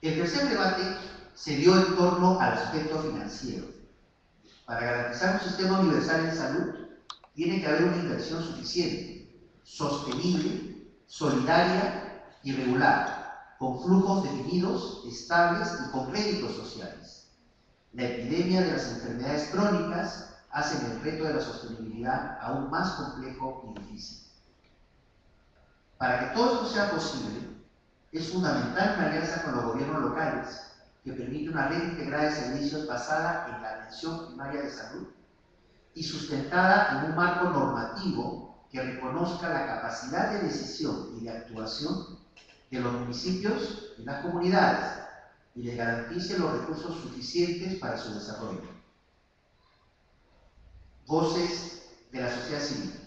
El tercer debate se dio en torno al aspecto financiero. Para garantizar un sistema universal en salud, tiene que haber una inversión suficiente, sostenible, solidaria y regular, con flujos definidos, estables y con créditos sociales. La epidemia de las enfermedades crónicas hacen el reto de la sostenibilidad aún más complejo y difícil. Para que todo esto sea posible, es fundamental una alianza con los gobiernos locales que permite una red integrada de servicios basada en la atención primaria de salud y sustentada en un marco normativo que reconozca la capacidad de decisión y de actuación de los municipios y las comunidades y les garantice los recursos suficientes para su desarrollo. Voces de la sociedad civil.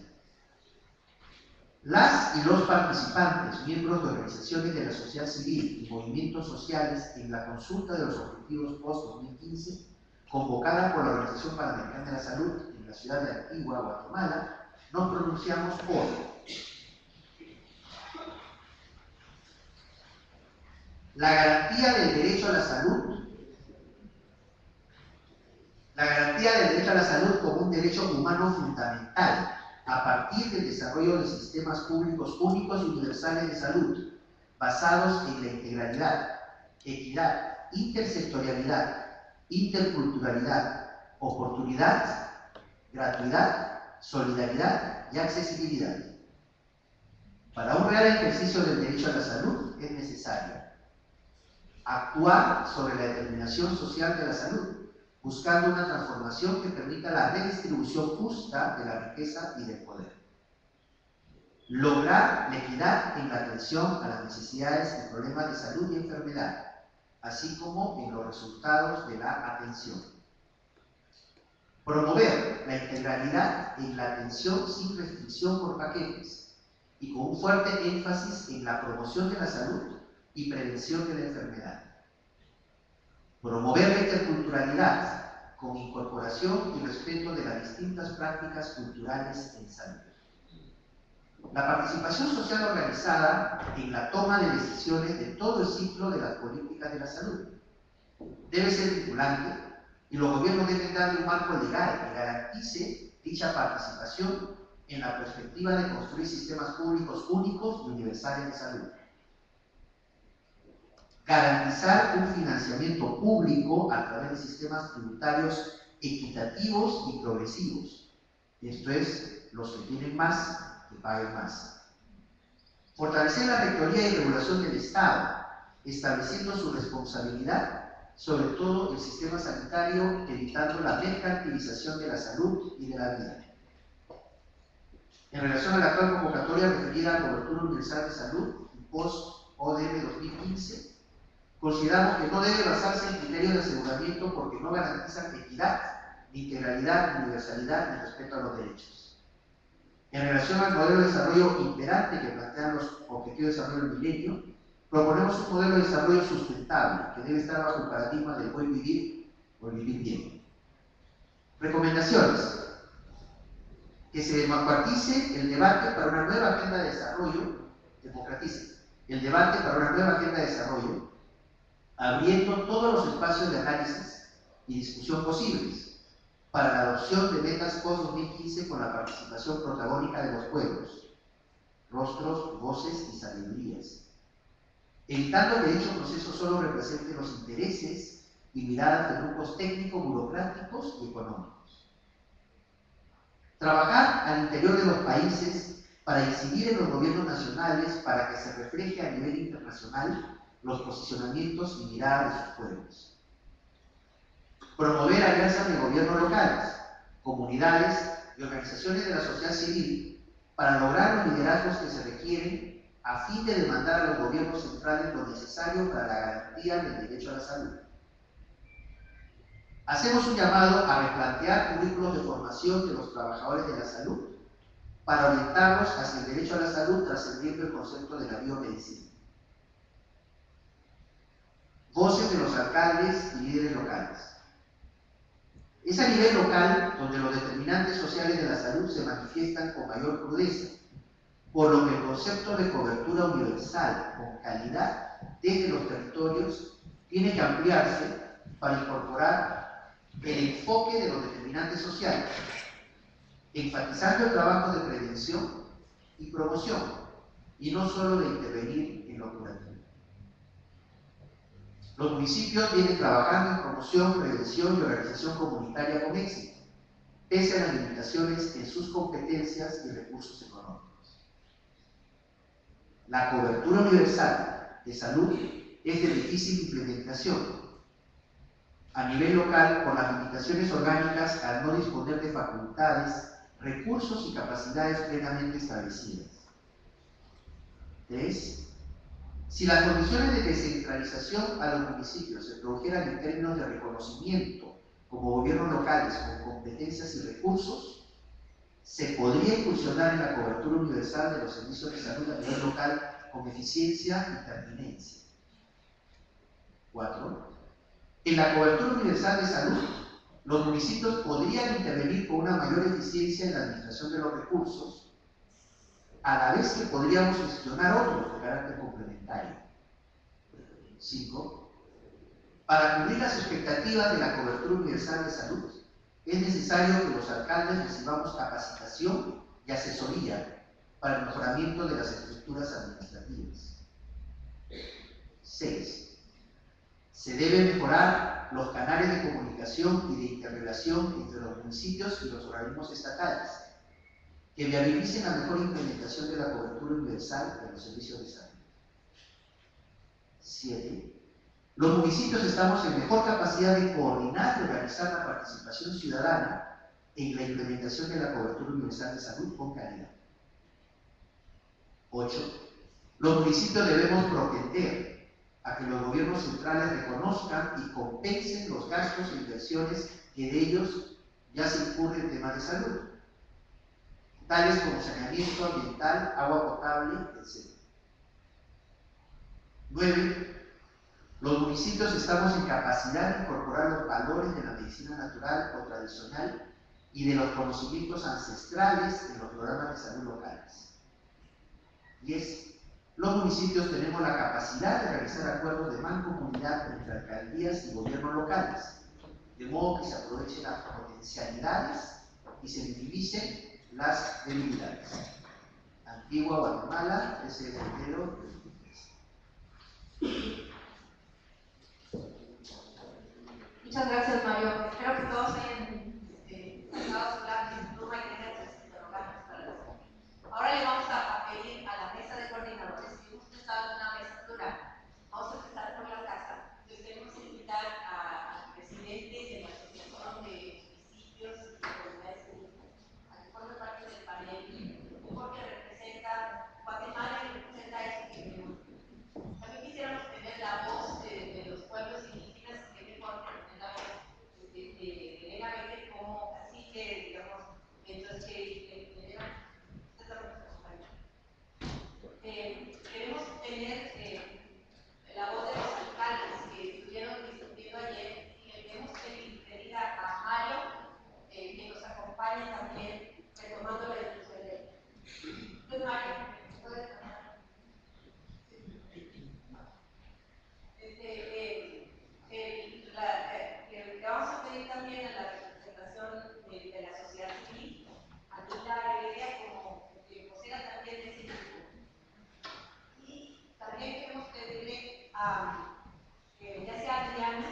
Las y los participantes, miembros de organizaciones de la sociedad civil y movimientos sociales en la consulta de los objetivos post-2015, convocada por la Organización Panamericana de la Salud en la ciudad de Antigua, Guatemala, nos pronunciamos por la garantía del derecho a la salud, como un derecho humano fundamental, a partir del desarrollo de sistemas públicos únicos y universales de salud, basados en la integralidad, equidad, intersectorialidad, interculturalidad, oportunidad, gratuidad, solidaridad y accesibilidad. Para un real ejercicio del derecho a la salud es necesario actuar sobre la determinación social de la salud, buscando una transformación que permita la redistribución justa de la riqueza y del poder. Lograr la equidad en la atención a las necesidades y problemas de salud y enfermedad, así como en los resultados de la atención. Promover la integralidad en la atención sin restricción por paquetes y con un fuerte énfasis en la promoción de la salud y prevención de la enfermedad. Promover la interculturalidad con incorporación y respeto de las distintas prácticas culturales en salud. La participación social organizada en la toma de decisiones de todo el ciclo de las políticas de la salud debe ser vinculante y los gobiernos deben darle un marco legal que garantice dicha participación en la perspectiva de construir sistemas públicos únicos y universales de salud. Garantizar un financiamiento público a través de sistemas tributarios equitativos y progresivos. Esto es, los que tienen más, que paguen más. Fortalecer la rectoría y regulación del Estado, estableciendo su responsabilidad, sobre todo el sistema sanitario, evitando la mercantilización de la salud y de la vida. En relación a la actual convocatoria referida a cobertura universal de salud, post-ODM 2015, consideramos que no debe basarse en criterios de aseguramiento porque no garantizan equidad, ni integralidad, ni universalidad, ni respeto a los derechos. En relación al modelo de desarrollo imperante que plantean los Objetivos de Desarrollo del Milenio, proponemos un modelo de desarrollo sustentable que debe estar bajo el paradigma del buen vivir o el vivir bien. Recomendaciones. Que se democratice el debate para una nueva agenda de desarrollo, abriendo todos los espacios de análisis y discusión posibles para la adopción de metas post-2015 con la participación protagónica de los pueblos, rostros, voces y sabidurías, evitando que dicho proceso solo represente los intereses y miradas de grupos técnicos, burocráticos y económicos. Trabajar al interior de los países para incidir en los gobiernos nacionales para que se refleje a nivel internacional los posicionamientos y miradas de sus pueblos. Promover alianzas de gobiernos locales, comunidades y organizaciones de la sociedad civil para lograr los liderazgos que se requieren a fin de demandar a los gobiernos centrales lo necesario para la garantía del derecho a la salud. Hacemos un llamado a replantear currículos de formación de los trabajadores de la salud para orientarlos hacia el derecho a la salud trascendiendo el concepto de la biomedicina. Voces de los alcaldes y líderes locales. Es a nivel local donde los determinantes sociales de la salud se manifiestan con mayor crudeza, por lo que el concepto de cobertura universal con calidad desde los territorios tiene que ampliarse para incorporar el enfoque de los determinantes sociales, enfatizando el trabajo de prevención y promoción, y no solo de intervenir en lo curativo. Los municipios vienen trabajando en promoción, prevención y organización comunitaria con éxito, pese a las limitaciones en sus competencias y recursos económicos. La cobertura universal de salud es de difícil implementación a nivel local por las limitaciones orgánicas al no disponer de facultades, recursos y capacidades plenamente establecidas. 3. Si las condiciones de descentralización a los municipios se produjeran en términos de reconocimiento como gobiernos locales con competencias y recursos, se podría incursionar en la cobertura universal de los servicios de salud a nivel local con eficiencia y pertinencia. 4. En la cobertura universal de salud, los municipios podrían intervenir con una mayor eficiencia en la administración de los recursos, a la vez que podríamos gestionar otros de carácter complementario. 5. Para cubrir las expectativas de la cobertura universal de salud, es necesario que los alcaldes recibamos capacitación y asesoría para el mejoramiento de las estructuras administrativas. 6. Se deben mejorar los canales de comunicación y de interrelación entre los municipios y los organismos estatales, que viabilicen la mejor implementación de la cobertura universal de los servicios de salud. 7. Los municipios estamos en mejor capacidad de coordinar y organizar la participación ciudadana en la implementación de la cobertura universal de salud con calidad. 8. Los municipios debemos propender a que los gobiernos centrales reconozcan y compensen los gastos e inversiones que de ellos ya se incurren en temas de salud, tales como saneamiento ambiental, agua potable, etc. 9. Los municipios estamos en capacidad de incorporar los valores de la medicina natural o tradicional y de los conocimientos ancestrales en los programas de salud locales. 10. Los municipios tenemos la capacidad de realizar acuerdos de mancomunidad entre alcaldías y gobiernos locales, de modo que se aprovechen las potencialidades y se minimicen las debilidades. Antigua Guatemala, 13 de febrero de 2013. Muchas gracias, Mario. Espero que todos hayan sacado su lápiz y pluma y tengan sus interrogantes para responder. Ahora le vamos a pedir a la mesa de coordinadores que hemos estado en una mesa plural. Vamos a empezar por la casa. Entonces queremos invitar al presidente de la Asociación de Municipios y Comunidades Indígenas a que forme parte del panel, porque representa Guatemala y representa eso que queremos. También quisiéramos tener la voz de los pueblos indígenas, que mejor que tener la voz de Elena Becker como cacique, digamos, mientras que Elena, usted también nos acompaña. Queremos tener la voz de los alcaldes que estuvieron discutiendo ayer y le queremos pedir a Mario que nos acompañe también retomando la discusión de él. Entonces, Mario, ¿puedes hablar? Le vamos a pedir también a la representación de la sociedad civil, a Tita Heredia como vocera también de ese grupo. Y también queremos pedirle a ya sea Adriana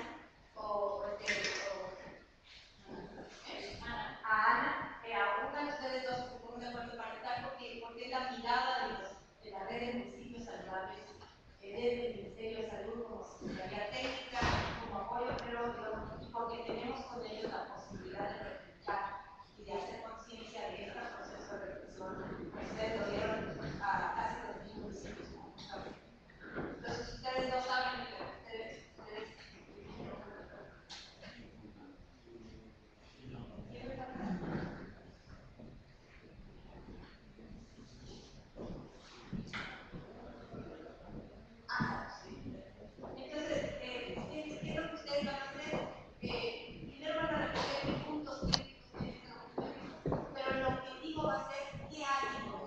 o a Ana, que aúnan ustedes dos que se pongan de acuerdo para estar, porque es la mirada de la red de municipios saludables desde el Ministerio de Salud como Secretaría Técnica, como apoyo, pero porque tenemos con ellos la posibilidad de reflejar y de hacer conciencia de este proceso de reflexión que ustedes lo dieron a casi 2.000 municipios. Entonces, ustedes no saben que ustedes entonces, ¿qué es lo que ustedes van a hacer? Primero van a recoger puntos críticos en este documento, pero el objetivo va a ser qué hay en los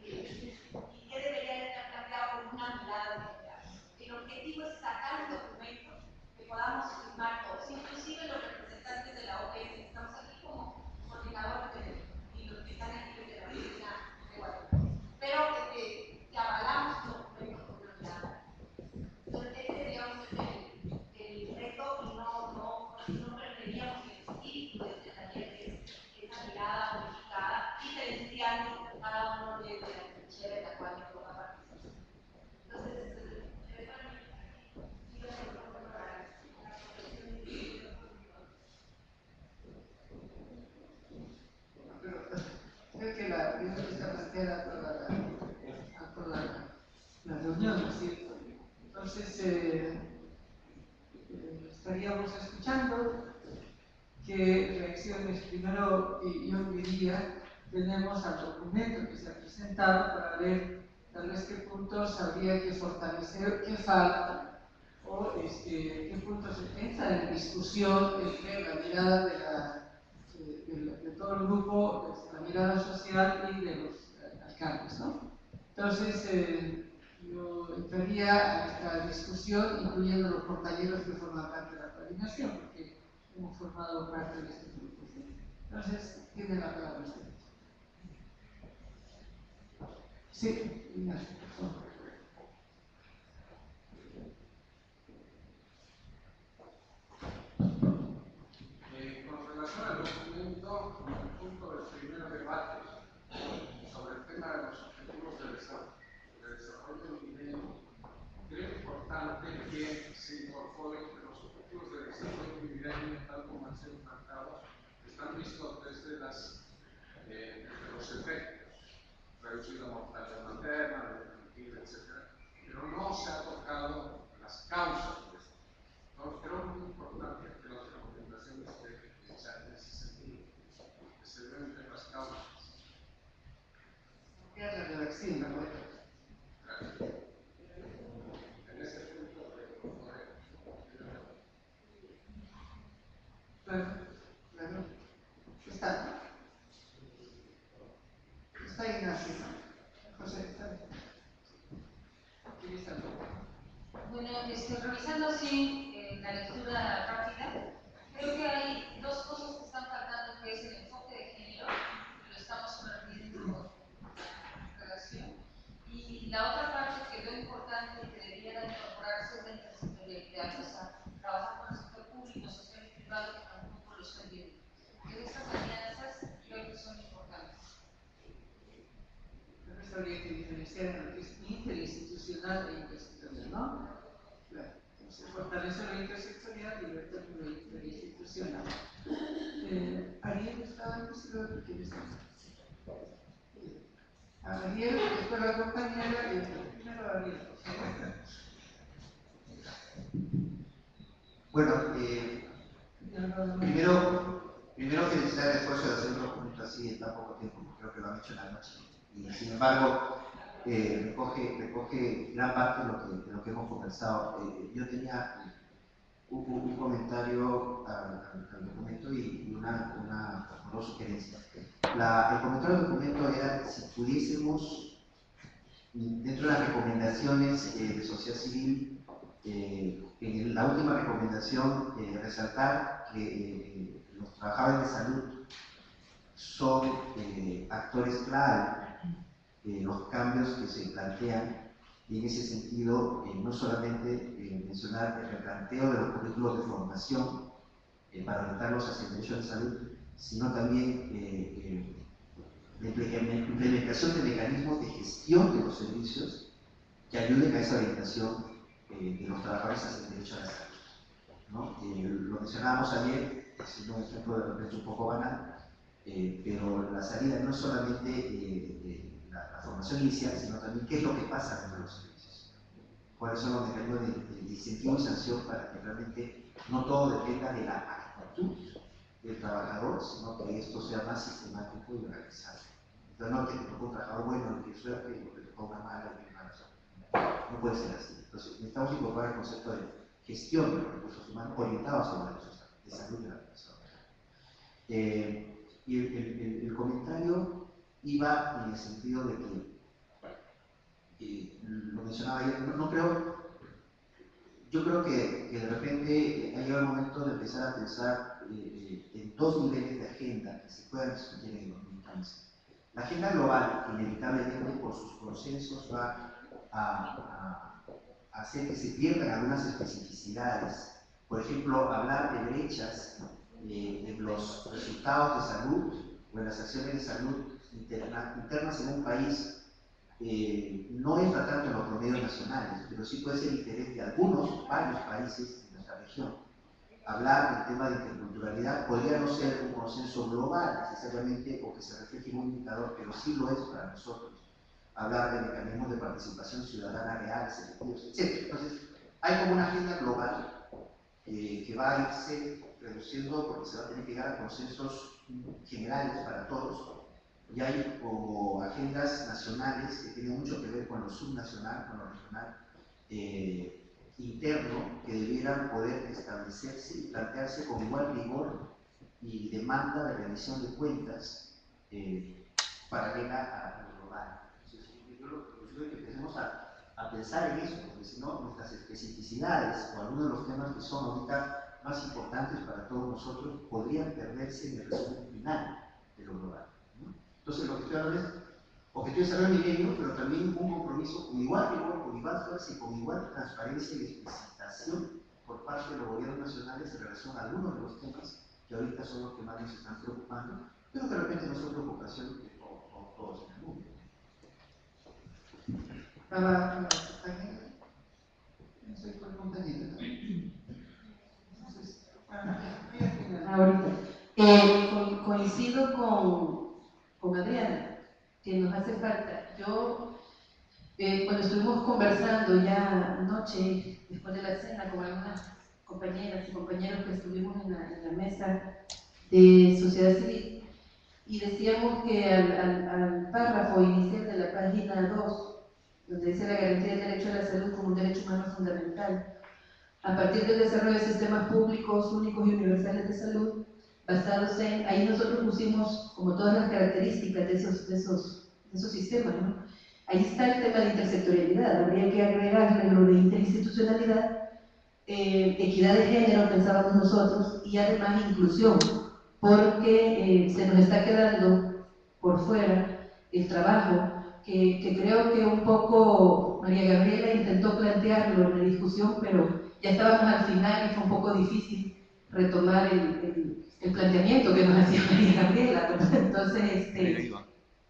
y qué debería estar planteado con una mirada general. El objetivo es sacar un documento que podamos firmar todos, inclusive los representantes de la OPS, estamos aquí como coordinadores y los que están aquí de la oficina de Guatemala. Pero que avalamos los documentos con unidad. Entonces, este, digamos, es el reto y no perderíamos el espíritu de este taller, que es esa mirada unificada, diferenciando cada uno de la trinchera en la cual nos toca participar. Entonces, creo que la primera está planteada a toda la reunión, ¿no es cierto? Entonces, estaríamos escuchando qué reacciones primero, yo diría, tenemos al documento que se ha presentado para ver tal vez qué puntos habría que fortalecer, qué falta, o qué puntos entra en discusión entre la mirada de todo el grupo, la mirada social y de los alcaldes, ¿no? Entonces, yo entraría a esta discusión incluyendo los compañeros que forman parte de la coordinación, porque hemos formado parte de este grupo. Entonces, tiene la palabra usted. Sí, Ignacio, por favor. Con relación al documento, el punto del primer debate sobre el tema de los objetivos de desarrollo milenio, creo importante que se incorpore que los objetivos de desarrollo milenio, tal como han sido marcados, están vistos desde los efectos, reducir la mortalidad materna, infantil, etc. Pero no se ha tocado las causas de esto. Entonces, creo muy importante que las recomendaciones estén hechas en ese sentido, que se deben ver las causas. ¿Qué es la redacción? Gracias. En ese punto, Claro. Está Ignacio. José, está bien. Aquí está. Bueno, revisando así la lectura rápida, creo que hay dos cosas que están faltando, que es el enfoque de género, que lo estamos perdiendo en relación, y la otra parte que veo importante que debiera incorporarse es la intersectorialidad, o sea, trabajar con el sector público, social y privado, que tampoco lo estoy viendo. Entonces, estas alianzas creo que son importantes. Entonces habría que diferenciar en lo que es interinstitucional e intersectorial, ¿no? Claro. Entonces, fortalece lo intersectorial y ver también lo interinstitucional. Ariel estaba antes y luego quién está. Ariel, después la compañera y primero Ariel, por favor. Bueno, primero felicitar el esfuerzo de hacer un documento así en tan poco tiempo, porque creo que lo han hecho en la noche. Y sin embargo, recoge gran parte de lo que hemos conversado. Yo tenía un comentario al documento y dos sugerencias. El comentario del documento era si pudiésemos, dentro de las recomendaciones de sociedad civil, en la última recomendación, resaltar que los trabajadores de salud son actores clave en los cambios que se plantean, y en ese sentido no solamente mencionar el replanteo de los currículos de formación para orientarlos hacia el derecho de salud, sino también la implementación de mecanismos de gestión de los servicios que ayuden a esa orientación de los trabajadores hacia el derecho a la salud, ¿no? Lo mencionábamos ayer, es un ejemplo de repente un poco banal, pero la salida no es solamente la formación inicial, sino también qué es lo que pasa dentro de los servicios, cuáles son los mecanismos de incentivo y sanción para que realmente no todo dependa de la actitud del trabajador, sino que esto sea más sistemático y organizado. Entonces, no que te tocó un trabajador bueno, que suerte, y te tocó una mala y una mala. No puede ser así. Entonces, necesitamos incorporar el concepto de gestión de los recursos humanos orientados a los derechos de salud de la persona. Y el comentario iba en el sentido de que, lo mencionaba ayer, no creo, yo creo que de repente ha llegado el momento de empezar a pensar en dos niveles de agenda que se puedan discutir en el 2015. La agenda global, inevitablemente por sus consensos, va a hacer que se pierdan algunas especificidades. Por ejemplo, hablar de brechas en los resultados de salud o en las acciones de salud internas en un país no entra tanto en los promedios nacionales, pero sí puede ser interés de varios países de nuestra región. Hablar del tema de interculturalidad podría no ser un consenso global necesariamente o que se refleje en un indicador, pero sí lo es para nosotros. Hablar de mecanismos de participación ciudadana reales, efectivos, etc. Entonces, hay como una agenda global que va a irse reduciendo porque se va a tener que llegar a consensos generales para todos. Y hay como agendas nacionales que tienen mucho que ver con lo subnacional, con lo regional, interno, que debieran poder establecerse y plantearse con igual rigor y demanda de rendición de cuentas paralela a lo global. Entonces, yo creo que empecemos a pensar en eso, porque si no, nuestras especificidades o algunos de los temas que son ahorita más importantes para todos nosotros podrían perderse en el resumen final de lo global, ¿no? Entonces, lo que estoy hablando es objetivo de desarrollo milenio, pero también un compromiso con igual rigor, con igual fuerza y con igual transparencia y explicitación por parte de los gobiernos nacionales en relación a algunos de los temas que ahorita son los que más nos están preocupando, pero que de repente no son preocupación de todos en el mundo. Ahorita. Coincido con Adriana, que nos hace falta. Yo, cuando estuvimos conversando ya anoche, después de la cena, con algunas compañeras y compañeros que estuvimos en la mesa de sociedad civil, y decíamos que al párrafo inicial de la página 2, donde dice la garantía del derecho a la salud como un derecho humano fundamental, a partir del desarrollo de sistemas públicos únicos y universales de salud, basados en, ahí nosotros pusimos como todas las características de esos sistemas, ¿no? Ahí está el tema de intersectorialidad, habría que agregarle lo de interinstitucionalidad, equidad de género, pensábamos nosotros, y además inclusión, porque se nos está quedando por fuera el trabajo, que creo que un poco María Gabriela intentó plantearlo en la discusión, pero ya estábamos al final y fue un poco difícil retomar el planteamiento que nos hacía María Gabriela, ¿no? Entonces,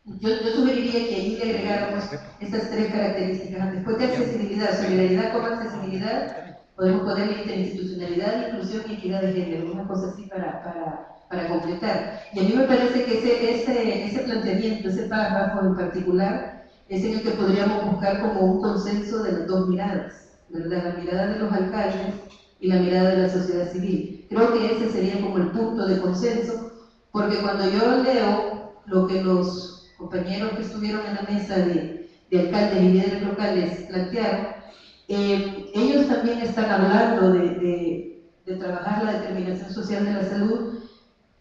yo sugeriría que ahí le agregáramos estas tres características. Después de accesibilidad, solidaridad como accesibilidad, podemos ponerle interinstitucionalidad, inclusión y equidad de género, una cosa así para completar. Y a mí me parece que ese planteamiento, ese párrafo en particular, es en el que podríamos buscar como un consenso de las dos miradas, ¿verdad? La mirada de los alcaldes y la mirada de la sociedad civil. Creo que ese sería como el punto de consenso, porque cuando yo leo lo que los compañeros que estuvieron en la mesa de alcaldes y líderes locales plantearon, ellos también están hablando de trabajar la determinación social de la salud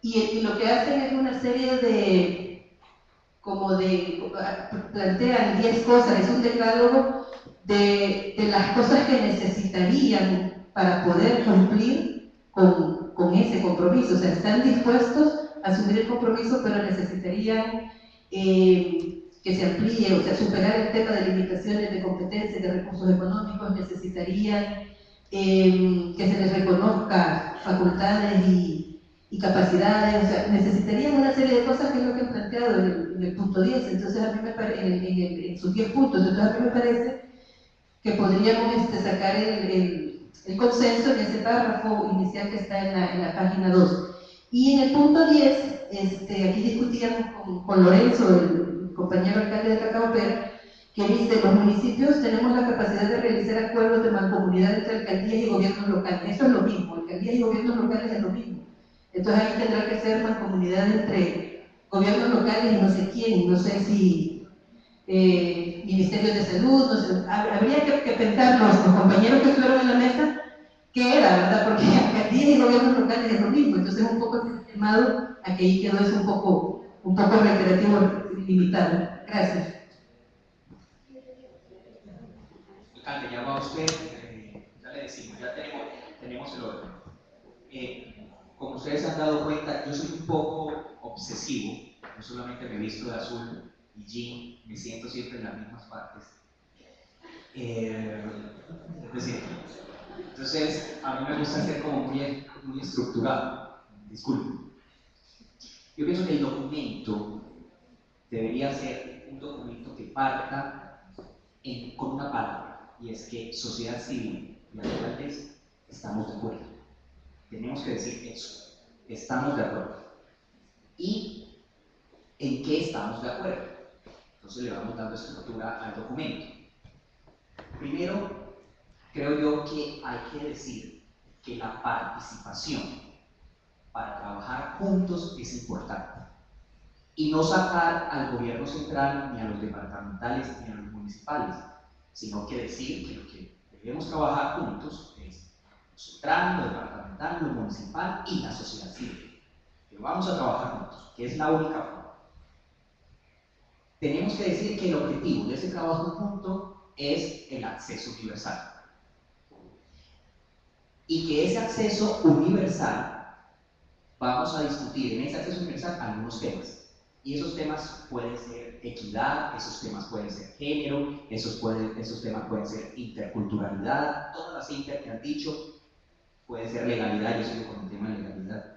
y lo que hacen es una serie plantean 10 cosas, es un decálogo de las cosas que necesitarían para poder cumplir con ese compromiso. O sea, están dispuestos a asumir el compromiso, pero necesitarían que se amplíe, o sea, superar el tema de limitaciones de competencias, de recursos económicos, necesitarían que se les reconozca facultades y capacidades, o sea, necesitarían una serie de cosas que es lo que han planteado en el punto 10, entonces a mí me parece, en sus 10 puntos, entonces a mí me parece que podríamos sacar el consenso en ese párrafo inicial que está en la página 2. Y en el punto 10, aquí discutíamos con Lorenzo, el compañero alcalde de Cacaopera, que dice, los municipios tenemos la capacidad de realizar acuerdos de mancomunidad entre alcaldías y gobiernos locales. Eso es lo mismo, alcaldías y gobiernos locales es lo mismo. Entonces ahí tendrá que ser mancomunidad entre gobiernos locales y no sé quién, no sé si ministerios de salud, no sé, habría que pensar los compañeros que estuvieron en la mesa qué era, ¿verdad? Porque alcaldías y gobiernos locales es lo mismo, entonces un poco estimado a que ahí quedó eso un poco reiterativo, limitado. Gracias. Alcalde, ya va usted, ya le decía. decimos, ya tenemos el orden. Como ustedes se han dado cuenta, yo soy un poco obsesivo, no solamente me visto de azul y jean, me siento siempre en las mismas partes. Es decir, entonces a mí me gusta ser como muy estructurado, disculpen. Yo pienso que el documento debería ser un documento que parta con una palabra, y es que sociedad civil y alcaldes estamos de acuerdo. Tenemos que decir eso, estamos de acuerdo. ¿Y en qué estamos de acuerdo? Entonces le vamos dando estructura al documento. Primero, creo yo que hay que decir que la participación para trabajar juntos es importante. Y no sacar al gobierno central, ni a los departamentales, ni a los municipales, sino que decir que lo que debemos trabajar juntos es lo central, lo departamental, lo municipal y la sociedad civil. Que vamos a trabajar juntos, que es la única forma. Tenemos que decir que el objetivo de ese trabajo junto es el acceso universal. Y que ese acceso universal, vamos a discutir en ese acceso universal algunos temas. Y esos temas pueden ser equidad, esos temas pueden ser género, esos temas pueden ser interculturalidad, todas las inter que han dicho, puede ser legalidad, yo sigo con el tema de legalidad.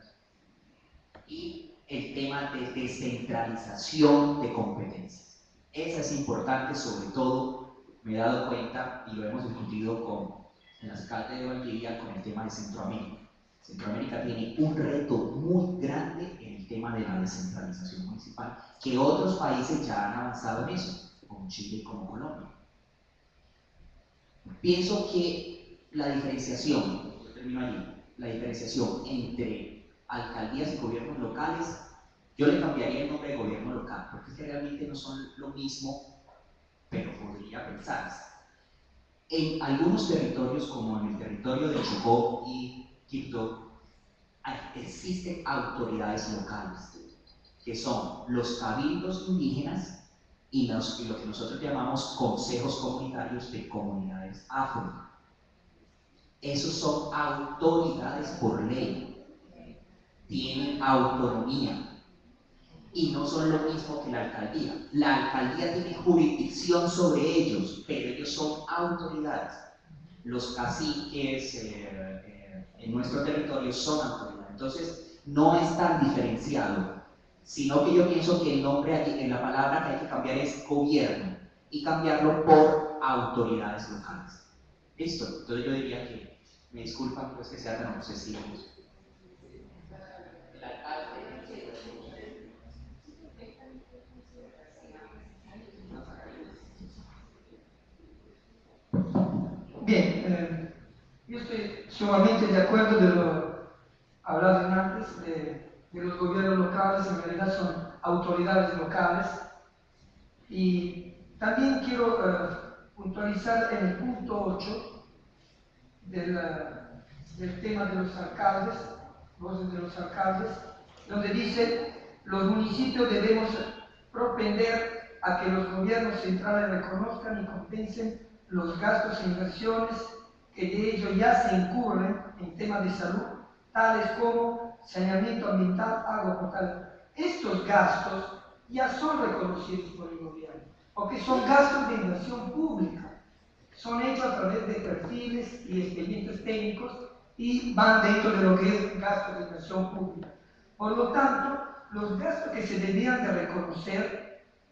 Y el tema de descentralización de competencias. Esa es importante, sobre todo, me he dado cuenta, y lo hemos discutido con el alcalde de Valdivia, con el tema de Centroamérica. Centroamérica tiene un reto muy grande en el tema de la descentralización municipal, que otros países ya han avanzado en eso, como Chile y como Colombia. Pienso que la diferenciación, yo termino allí, la diferenciación entre alcaldías y gobiernos locales, yo le cambiaría el nombre de gobierno local, porque es que realmente no son lo mismo, pero podría pensarse. En algunos territorios, como en el territorio de Chocó y Quibdó, existen autoridades locales, que son los cabildos indígenas y lo que nosotros llamamos consejos comunitarios de comunidades afro. Esos son autoridades por ley, tienen autonomía y no son lo mismo que la alcaldía. La alcaldía tiene jurisdicción sobre ellos, pero ellos son autoridades. Los caciques en nuestro territorio son autoridades. Entonces, no es tan diferenciado, sino que yo pienso que el nombre allí, en la palabra que hay que cambiar es gobierno y cambiarlo por autoridades locales. ¿Listo? Entonces yo diría que, me disculpan pues que sea tan obsesivo. El alcalde. Bien, yo estoy sumamente de acuerdo de lo hablado antes, de los gobiernos locales, en realidad son autoridades locales. Y también quiero puntualizar en el punto 8 del tema de los alcaldes, voces de los alcaldes, donde dice: los municipios debemos propender a que los gobiernos centrales reconozcan y compensen los gastos e inversiones que de ello ya se incurren en temas de salud, tales como saneamiento ambiental, agua potable. Estos gastos ya son reconocidos por el gobierno, porque son gastos de inversión pública, son hechos a través de perfiles y expedientes técnicos y van dentro de lo que es gastos de inversión pública. Por lo tanto, los gastos que se debían de reconocer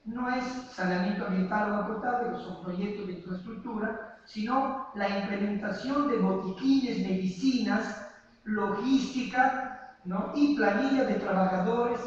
no es saneamiento ambiental o agua potable, que son proyectos de infraestructura, sino la implementación de botiquines, medicinas, logística, ¿no?, y planilla de trabajadores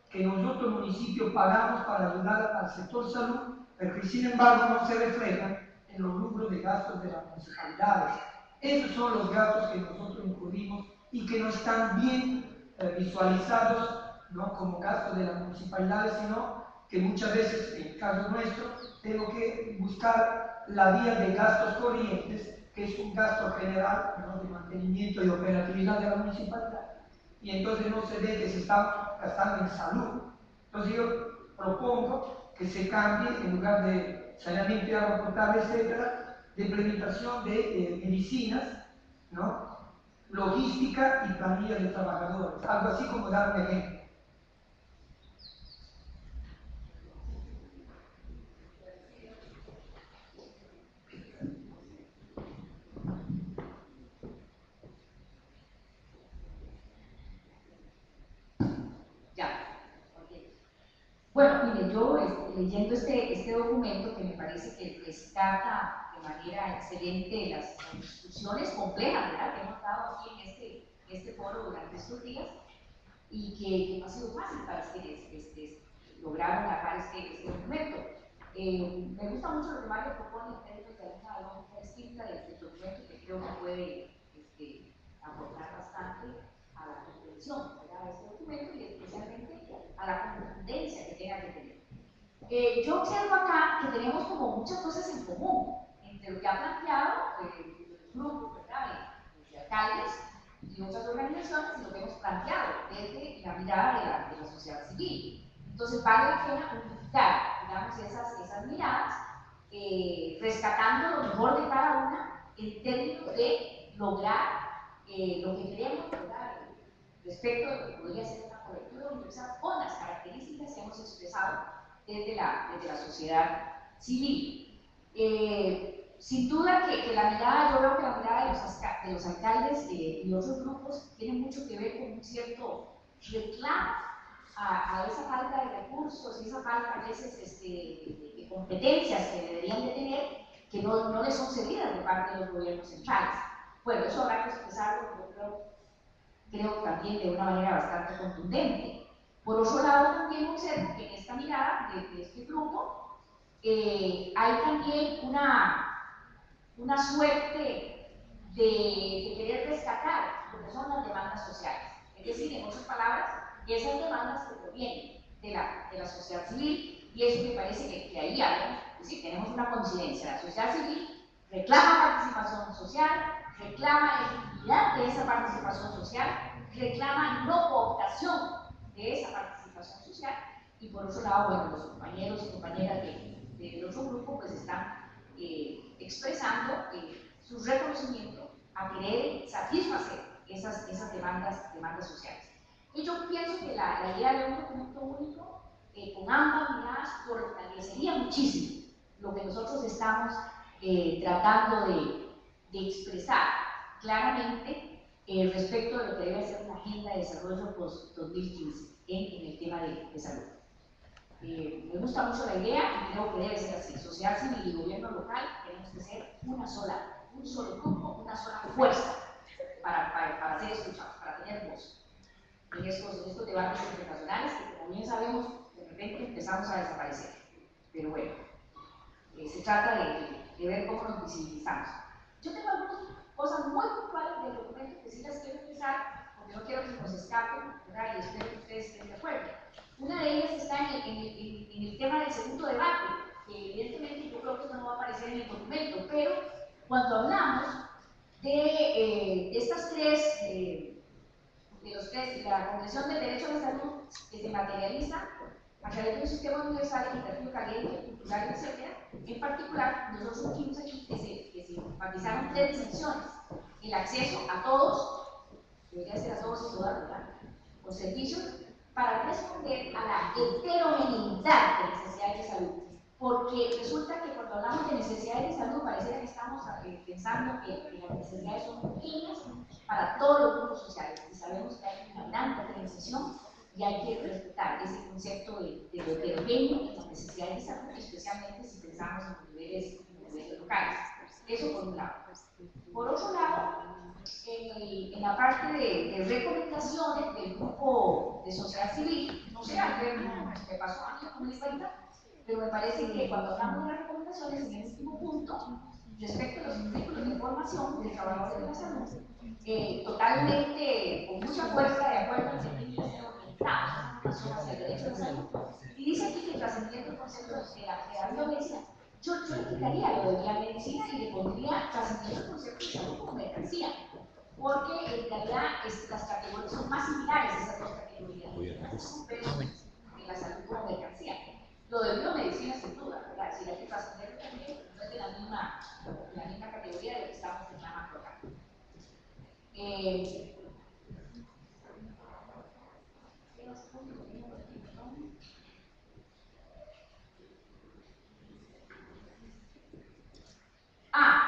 que nosotros municipios pagamos para ayudar al sector salud, pero que sin embargo no se reflejan en los rubros de gastos de las municipalidades. Esos son los gastos que nosotros incurrimos y que no están bien visualizados, ¿no?, como gastos de las municipalidades, sino que muchas veces, en el caso nuestro, tengo que buscar la vía de gastos corrientes, que es un gasto general, ¿no?, de mantenimiento y operatividad de la municipalidad, y entonces no se ve que se está gastando en salud. Entonces yo propongo que se cambie, en lugar de saneamiento y agua potable, etcétera, de implementación de medicinas, logística y planilla de trabajadores, algo así como dar un ejemplo. Bueno, mire, yo leyendo este documento que me parece que rescata de manera excelente las discusiones complejas, ¿verdad?, que hemos dado aquí en este foro durante estos días y que no ha sido fácil para quienes lograron sacar este documento. Me gusta mucho lo que Mario propone en términos de una lógica distinta del documento que creo que puede aportar bastante a la comprensión, ¿verdad?, de este documento y especialmente a la contundencia que tenga que tener. Yo observo acá que tenemos como muchas cosas en común entre lo que ha planteado el grupo, ¿verdad?, de alcaldes y otras organizaciones y lo que hemos planteado desde la mirada de la sociedad civil. Entonces vale la pena unificar, digamos, esas miradas, rescatando lo mejor de cada una en términos de lograr lo que queremos lograr respecto de lo que podría ser una cobertura universal con las características que hemos expresado desde la sociedad civil. Sin duda que la mirada, yo veo que la mirada de los alcaldes y otros grupos tiene mucho que ver con un cierto reclamo a esa falta de recursos y esa falta a veces de competencias que deberían de tener, que no les son cedidas de parte de los gobiernos centrales. Bueno, eso habrá que expresarlo, yo creo también de una manera bastante contundente. Por otro lado, también observo que en esta mirada de este grupo hay también una suerte de querer rescatar lo que son las demandas sociales. Es decir, en otras palabras, esas demandas que provienen de la sociedad civil, y eso me parece que ahí habemos, es decir, tenemos una coincidencia. La sociedad civil reclama participación social, reclama legitimidad de esa participación social, reclama no cooptación de esa participación social, y por otro lado, bueno, los compañeros y compañeras del otro grupo pues están expresando su reconocimiento a querer satisfacer esas demandas sociales. Y yo pienso que la idea de un documento único con ambas miradas fortalecería muchísimo lo que nosotros estamos tratando de expresar claramente respecto de lo que debe ser una agenda de desarrollo post-2015 en el tema de salud. Me gusta mucho la idea y creo que debe ser así. Sociedad civil y gobierno local tenemos que ser un solo grupo, una sola fuerza para ser escuchados, para tener voz en estos debates internacionales que, como bien sabemos, de repente empezamos a desaparecer. Pero bueno, se trata de ver cómo nos visibilizamos. Yo tengo algunas cosas muy puntuales del documento que sí las quiero empezar, porque no quiero que nos escapen, ¿verdad?, y espero que ustedes estén de acuerdo. Una de ellas está en el tema del segundo debate, que evidentemente yo creo que esto no va a aparecer en el documento, pero cuando hablamos de estas tres, de la Convención del Derecho a la Salud, que se materializa a través de un sistema universal, equitativo, caliente, cultural, etc. En particular, nosotros dijimos aquí que se enfatizaron tres dimensiones: el acceso a todos, debería ser a todos y todas, ¿verdad?, los servicios, para responder a la heterogeneidad de necesidades de salud. Porque resulta que cuando hablamos de necesidades de salud, pareciera que estamos pensando que las necesidades son pequeñas para todos los grupos sociales. Y sabemos que hay una gran diferenciación y hay que respetar ese concepto de lo heterogéneo en las necesidades de salud, especialmente si pensamos en los niveles locales. Eso por un lado. Por otro lado, en la parte de recomendaciones del grupo de sociedad civil, no sé, ayer me pasó a mí, no me di cuenta, pero me parece que cuando hablamos de las recomendaciones, en el último punto, respecto a los currículos de formación de trabajadores de la salud, totalmente, con mucha fuerza, de acuerdo al sentido de orientados hacia el derecho a la salud, y dice aquí que trascendiendo el concepto de la biomedicina, yo le quitaría lo de biomedicina y le pondría trascendiendo el concepto de salud como mercancía, porque en realidad las categorías son más similares, esas dos categorías, en la salud como mercancía. Lo de biomedicina, sin duda, ¿verdad? Si la que trascender también no es de la misma categoría de lo que estamos reclamando acá.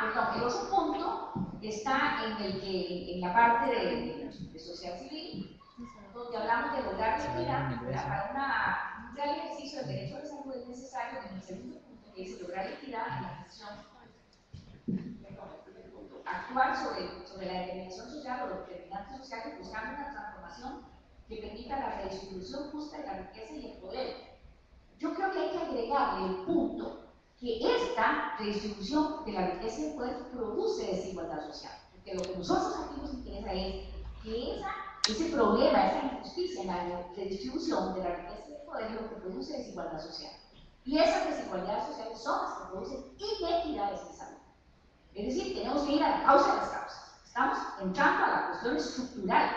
Perdón, el otro punto está en la parte de sociedad civil, donde hablamos de lograr equidad. Para un real ejercicio del derecho a la salud es necesario, en el segundo punto, que dice lograr equidad en la atención, actuar sobre la determinación social o los determinantes sociales, buscando una transformación que permita la redistribución justa de la riqueza y el poder. Yo creo que hay que agregarle el punto que esta redistribución de la riqueza y el poder produce desigualdad social. Porque lo que nosotros aquí nos interesa es que ese problema, esa injusticia en la redistribución de la riqueza y el poder es lo que produce desigualdad social. Y esas desigualdades sociales son las que producen inequidades en salud. Es decir, tenemos que ir a la causa de las causas. Estamos entrando a la cuestión estructural.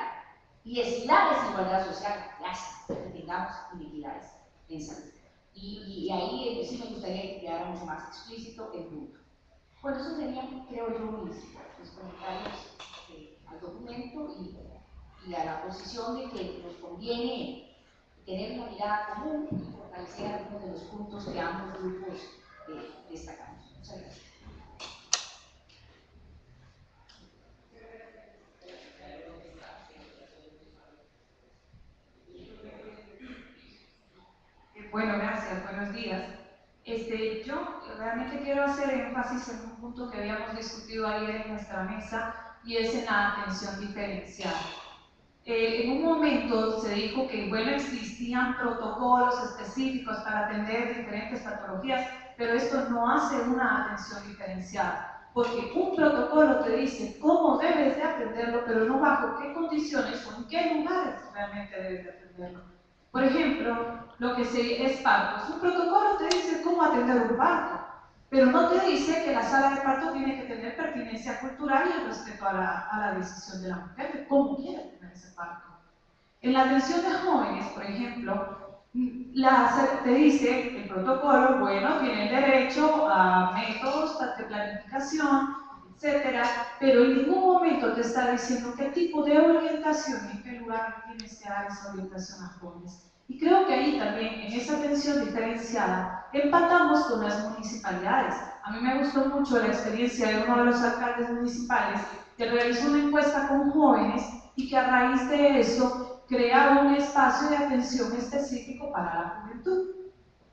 Y es la desigualdad social que hace que tengamos inequidades en salud. Y ahí sí me gustaría que quedara mucho más explícito el punto. Bueno, eso serían, creo yo, mis comentarios al documento y a la posición de que nos conviene tener una mirada común y fortalecer algunos de los puntos que ambos grupos destacamos. Muchas gracias. Bueno, gracias, buenos días. Yo realmente quiero hacer énfasis en un punto que habíamos discutido ayer en nuestra mesa y es en la atención diferenciada. En un momento se dijo que, bueno, existían protocolos específicos para atender diferentes patologías, pero esto no hace una atención diferenciada, porque un protocolo te dice cómo debes de atenderlo, pero no bajo qué condiciones o en qué lugares realmente debes de atenderlo. Por ejemplo, lo que es partos. Un protocolo te dice cómo atender un parto, pero no te dice que la sala de parto tiene que tener pertinencia cultural y el respeto a la decisión de la mujer, de cómo quiere tener ese parto. En la atención de jóvenes, por ejemplo, te dice el protocolo, bueno, tienen derecho a métodos de planificación, etcétera, pero en ningún momento te está diciendo qué tipo de orientación y en qué lugar tienes que dar esa orientación a jóvenes. Y creo que ahí también, en esa atención diferenciada, empatamos con las municipalidades. A mí me gustó mucho la experiencia de uno de los alcaldes municipales que realizó una encuesta con jóvenes y que a raíz de eso crea un espacio de atención específico para la juventud.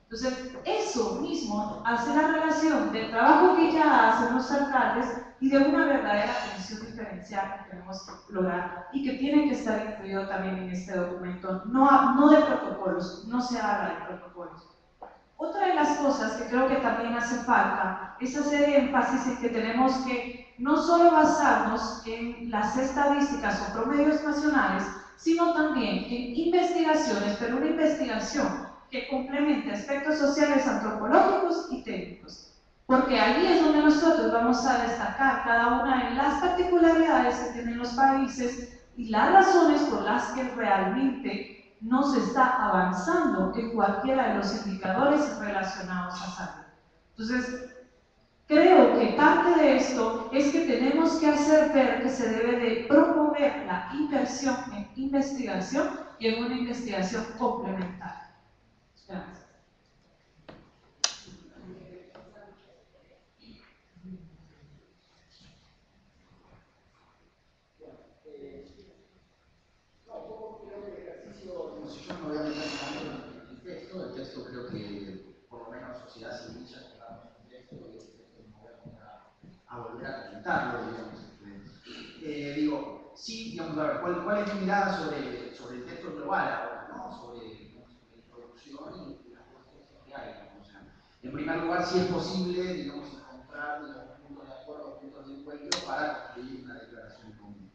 Entonces, eso mismo hace la relación del trabajo que ya hacen los alcaldes y de una verdadera atención diferencial que tenemos que lograr y que tiene que estar incluido también en este documento, no de protocolos, no se habla de protocolos. Otra de las cosas que creo que también hace falta es hacer énfasis en que tenemos que no solo basarnos en las estadísticas o promedios nacionales, sino también en investigaciones, pero una investigación que complemente aspectos sociales, antropológicos y técnicos. Porque ahí es donde nosotros vamos a destacar cada una de las particularidades que tienen los países y las razones por las que realmente no se está avanzando en cualquiera de los indicadores relacionados a salud. Entonces, creo que parte de esto es que tenemos que hacer ver que se debe de promover la inversión en investigación y en una investigación complementaria. Gracias. Yo no voy a meter tanto en el texto creo que por lo menos sociedad civil ya tengamos un texto y este texto no voy a poner a volver a comentarlo, digamos. Digo, sí, digamos, a ver, ¿cuál es mi mirada sobre el texto global ahora, ¿no? Sobre la introducción y las cuestiones que hay, digamos. O sea, en primer lugar, si es posible, digamos, encontrar puntos de acuerdo, puntos de encuentro para construir una declaración común.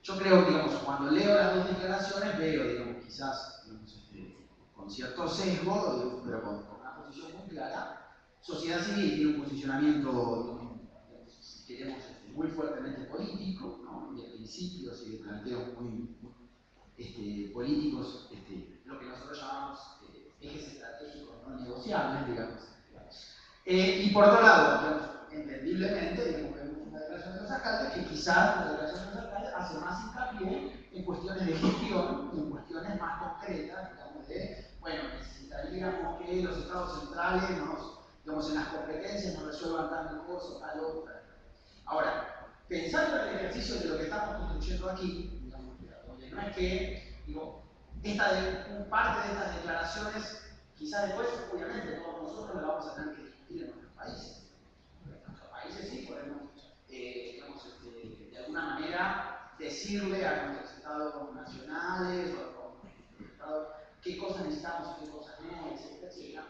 Yo creo que, digamos, cuando leo las dos declaraciones, veo, digamos, quizás, digamos, con cierto sesgo, digamos, pero con una posición muy clara. Sociedad civil tiene un posicionamiento, digamos, si queremos, muy fuertemente político, ¿no? De principios y de planteos muy políticos, lo que nosotros llamamos ejes estratégicos no negociables, digamos. Y por otro lado, digamos, entendiblemente, digamos, vemos una declaración de los los alcaldes, que quizás la declaración de los alcaldes hace más hincapié en cuestiones de gestión, en cuestiones más concretas, digamos, de, bueno, necesitaríamos que los estados centrales digamos, en las competencias nos resuelvan tal cosa, tal otra. Ahora, pensando en el ejercicio de lo que estamos construyendo aquí, digamos, donde no es que, digo, parte de estas declaraciones, quizás después, obviamente, todos nosotros las vamos a tener que discutir en nuestros países. En nuestros países sí podemos, digamos, de alguna manera, decirle a nuestros estados nacionales o a nuestros estados qué cosas necesitamos y qué cosas no, etcétera, etcétera.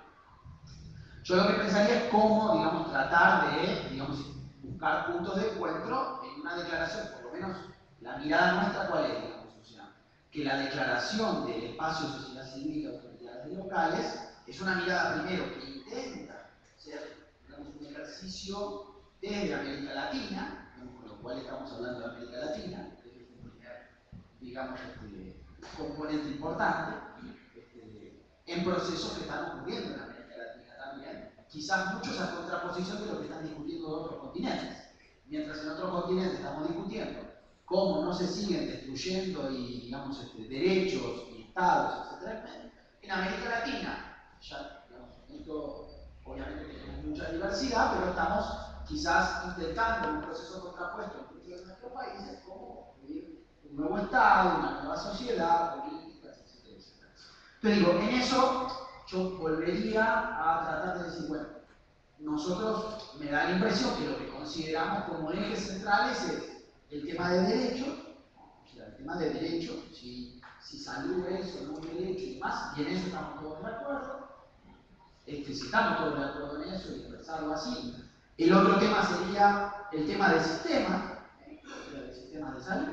Yo lo que pensaría es cómo, digamos, tratar de, digamos, buscar puntos de encuentro en una declaración, por lo menos la mirada nuestra, ¿cuál es? Digamos, o sea, que la declaración del espacio de sociedad civil y autoridades locales es una mirada primero que intenta ser, digamos, un ejercicio desde América Latina, con lo cual estamos hablando de América Latina, que es un primer, digamos, componente importante, en procesos que están ocurriendo en América Latina también, quizás muchos a contraposición de lo que están discutiendo en otros continentes. Mientras en otros continentes estamos discutiendo cómo no se siguen destruyendo y, digamos, derechos y estados, etc. En América Latina, ya, digamos, esto obviamente tenemos mucha diversidad, pero estamos quizás intentando en un proceso contrapuesto en muchos de nuestros países cómo construir un nuevo estado, una nueva sociedad, políticas, etc. Pero digo, en eso yo volvería a tratar de decir, bueno, nosotros me da la impresión que lo que consideramos como ejes centrales es el tema de derechos, o sea, el tema de derechos, si salud es o no un derecho y demás, y en eso estamos todos de acuerdo. Si estamos todos de acuerdo en eso y expresarlo así. El otro tema sería el tema del sistema, del sistema de salud.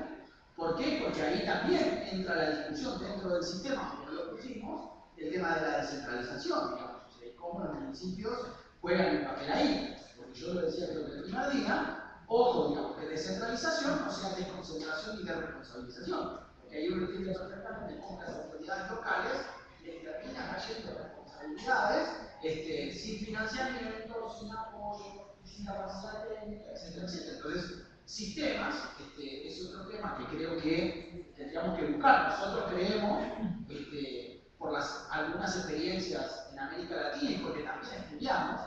¿Por qué? Porque ahí también entra la discusión dentro del sistema, como lo pusimos, el tema de la descentralización, digamos, o sea, cómo los municipios juegan un papel ahí. Porque yo lo decía creo que el primer día, ojo, digamos, que descentralización no sea desconcentración y desresponsabilización. Porque ahí uno entiende perfectamente cómo las autoridades locales terminan cayendo responsabilidades sin financiamiento, sin apoyo, sin capacidad técnica, etc. Entonces, sistemas es otro tema que creo que tendríamos que buscar. Nosotros creemos, por algunas experiencias en América Latina y porque también estudiamos,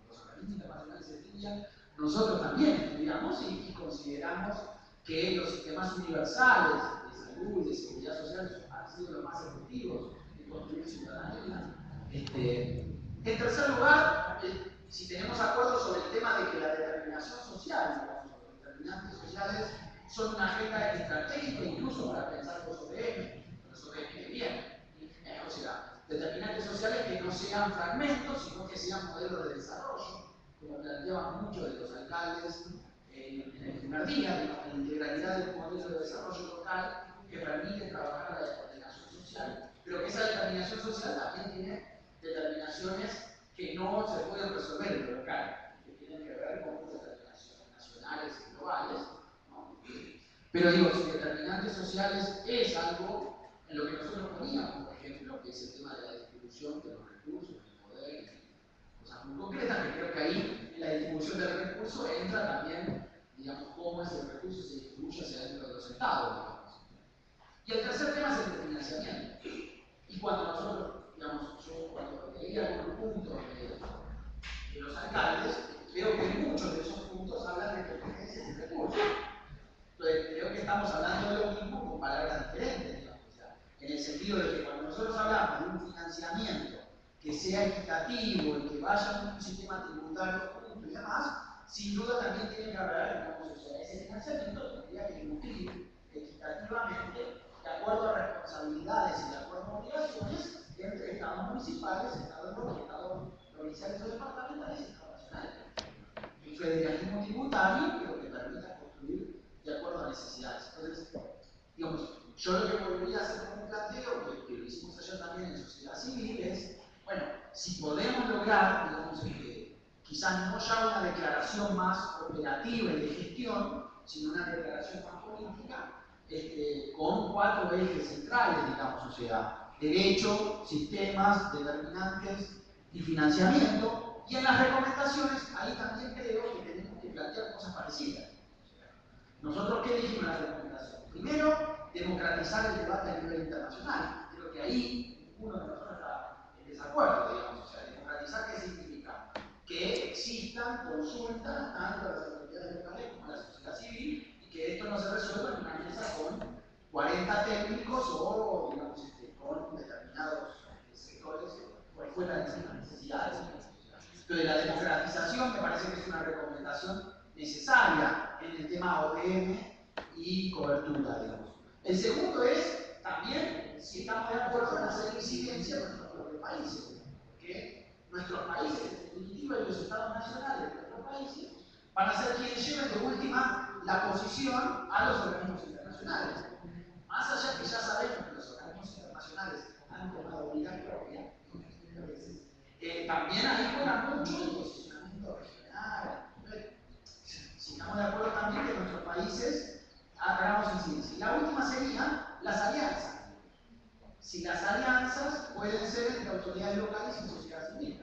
los organismos internacionales estudian, nosotros también estudiamos y consideramos que los sistemas universales de salud y de seguridad social han sido los más efectivos en construir ciudadanía. En tercer lugar, si tenemos acuerdo sobre el tema de que la determinación social, digamos, los determinantes sociales son una agenda estratégica incluso para pensar los ODM, los ODM bien. O sea, determinantes sociales que no sean fragmentos, sino que sean modelos de desarrollo, como planteaban muchos de los alcaldes en el primer día, digamos, la integralidad del modelo de desarrollo local que permite trabajar la determinación social, pero que esa determinación social también tiene determinaciones que no se pueden resolver en lo local, que tienen que ver con determinaciones nacionales y globales, ¿no? Pero digo, si determinantes sociales es algo en lo que nosotros poníamos, por ejemplo, que es el tema de la distribución de los recursos, del poder, cosas muy concretas, que creo que ahí en la distribución del recurso entra también, digamos, cómo ese recurso se distribuye hacia dentro de los estados, digamos. Y el tercer tema es el de financiamiento. Y cuando nosotros, digamos, yo cuando leía algunos puntos de los alcaldes, veo que muchos de esos puntos hablan de competencias y recursos. Entonces, creo que estamos hablando de lo mismo con palabras diferentes, digamos. O sea, en el sentido de que cuando nosotros hablamos de un financiamiento que sea equitativo y que vaya a un sistema tributario justo y demás, sin duda también tiene que haber, digamos, o sea, ese financiamiento tendría que nutrir equitativamente de acuerdo a responsabilidades y de acuerdo a obligaciones entre estados municipales, estados locales, estados provinciales o departamentales y estados nacionales. Un federalismo tributario, pero que permita construir de acuerdo a necesidades. Entonces, digamos, yo lo que volvería a hacer como un planteo, que lo hicimos ayer también en sociedad civil, es, bueno, si podemos lograr, digamos, quizás no ya una declaración más operativa y de gestión, sino una declaración más política, con 4 ejes centrales, digamos, o sea, derecho, sistemas, determinantes y financiamiento. Y en las recomendaciones, ahí también creo que tenemos que plantear cosas parecidas. Nosotros, ¿qué dijimos en la recomendación? Primero, democratizar el debate a nivel internacional. Creo que ahí ninguno de nosotros está en desacuerdo, digamos. O sea, democratizar, ¿qué significa? Que existan consultas tanto a las autoridades locales como a la sociedad civil y que esto no se resuelva en una mesa con 40 técnicos o, digamos, con determinados sectores por fuera de las necesidades. Entonces, la democratización me parece que es una recomendación necesaria en el tema ODM y cobertura, digamos. El segundo es también si estamos de acuerdo en hacer incidencia en nuestros propios países, porque nuestros países, en definitiva, y los estados nacionales de nuestros países, van a ser quienes lleven de última la posición a los organismos internacionales. Más allá que ya sabemos que los organismos internacionales han tomado vidas propias, también ahí juega mucho el posicionamiento regional. Si estamos de acuerdo también que nuestros países hagamos incidencia. Y la última sería las alianzas. Si las alianzas pueden ser entre autoridades locales y sociedad civil,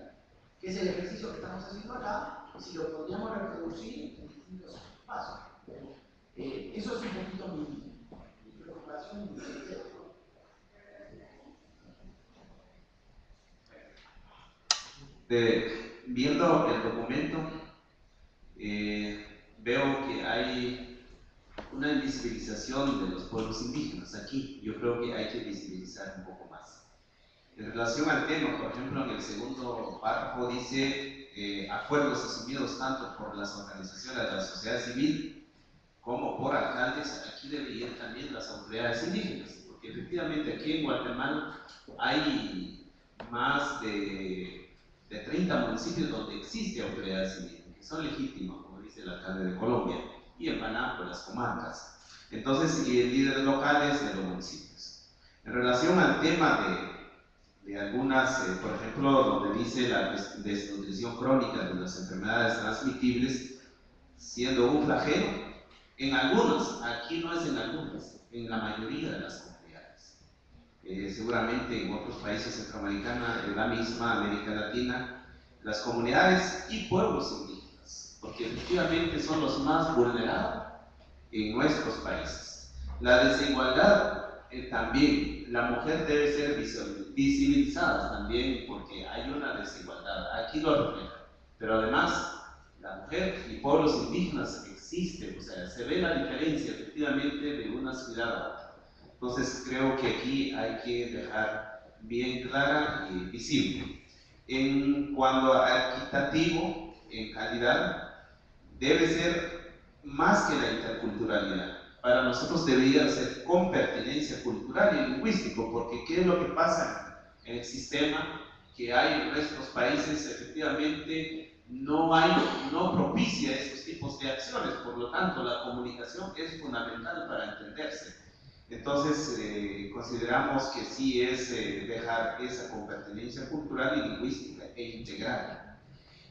que es el ejercicio que estamos haciendo acá, si lo podríamos reproducir en distintos espacios. Eso es un poquito mi preocupación y mi deseo. Viendo el documento, veo que hay una invisibilización de los pueblos indígenas aquí. Yo creo que hay que visibilizar un poco más. En relación al tema, por ejemplo, en el segundo párrafo dice acuerdos asumidos tanto por las organizaciones de la sociedad civil como por alcaldes. Aquí deberían ir también las autoridades indígenas, porque efectivamente aquí en Guatemala hay más de 30 municipios donde existe autoridad civil, que son legítimas, como dice el alcalde de Colombia, y en Panamá, pues las comarcas. Entonces, y líderes locales de los municipios. En relación al tema de algunas, por ejemplo, donde dice la desnutrición crónica de las enfermedades transmitibles, siendo un flagelo, en algunas, aquí no es en algunas, en la mayoría de las comunidades. Seguramente en otros países centroamericanos, en la misma América Latina, las comunidades y pueblos indígenas, porque efectivamente son los más vulnerados en nuestros países. La desigualdad también, la mujer debe ser visibilizada también porque hay una desigualdad, aquí lo refleja, pero además la mujer y pueblos indígenas existen, o sea, se ve la diferencia efectivamente de una ciudad a otra. Entonces creo que aquí hay que dejar bien clara y visible. En cuanto a equitativo, en calidad, debe ser más que la interculturalidad. Para nosotros debería ser con pertinencia cultural y lingüístico, porque ¿qué es lo que pasa en el sistema que hay en nuestros países? Efectivamente no propicia esos tipos de acciones, por lo tanto la comunicación es fundamental para entenderse. Entonces, consideramos que sí es dejar esa con pertinencia cultural y lingüística e integral.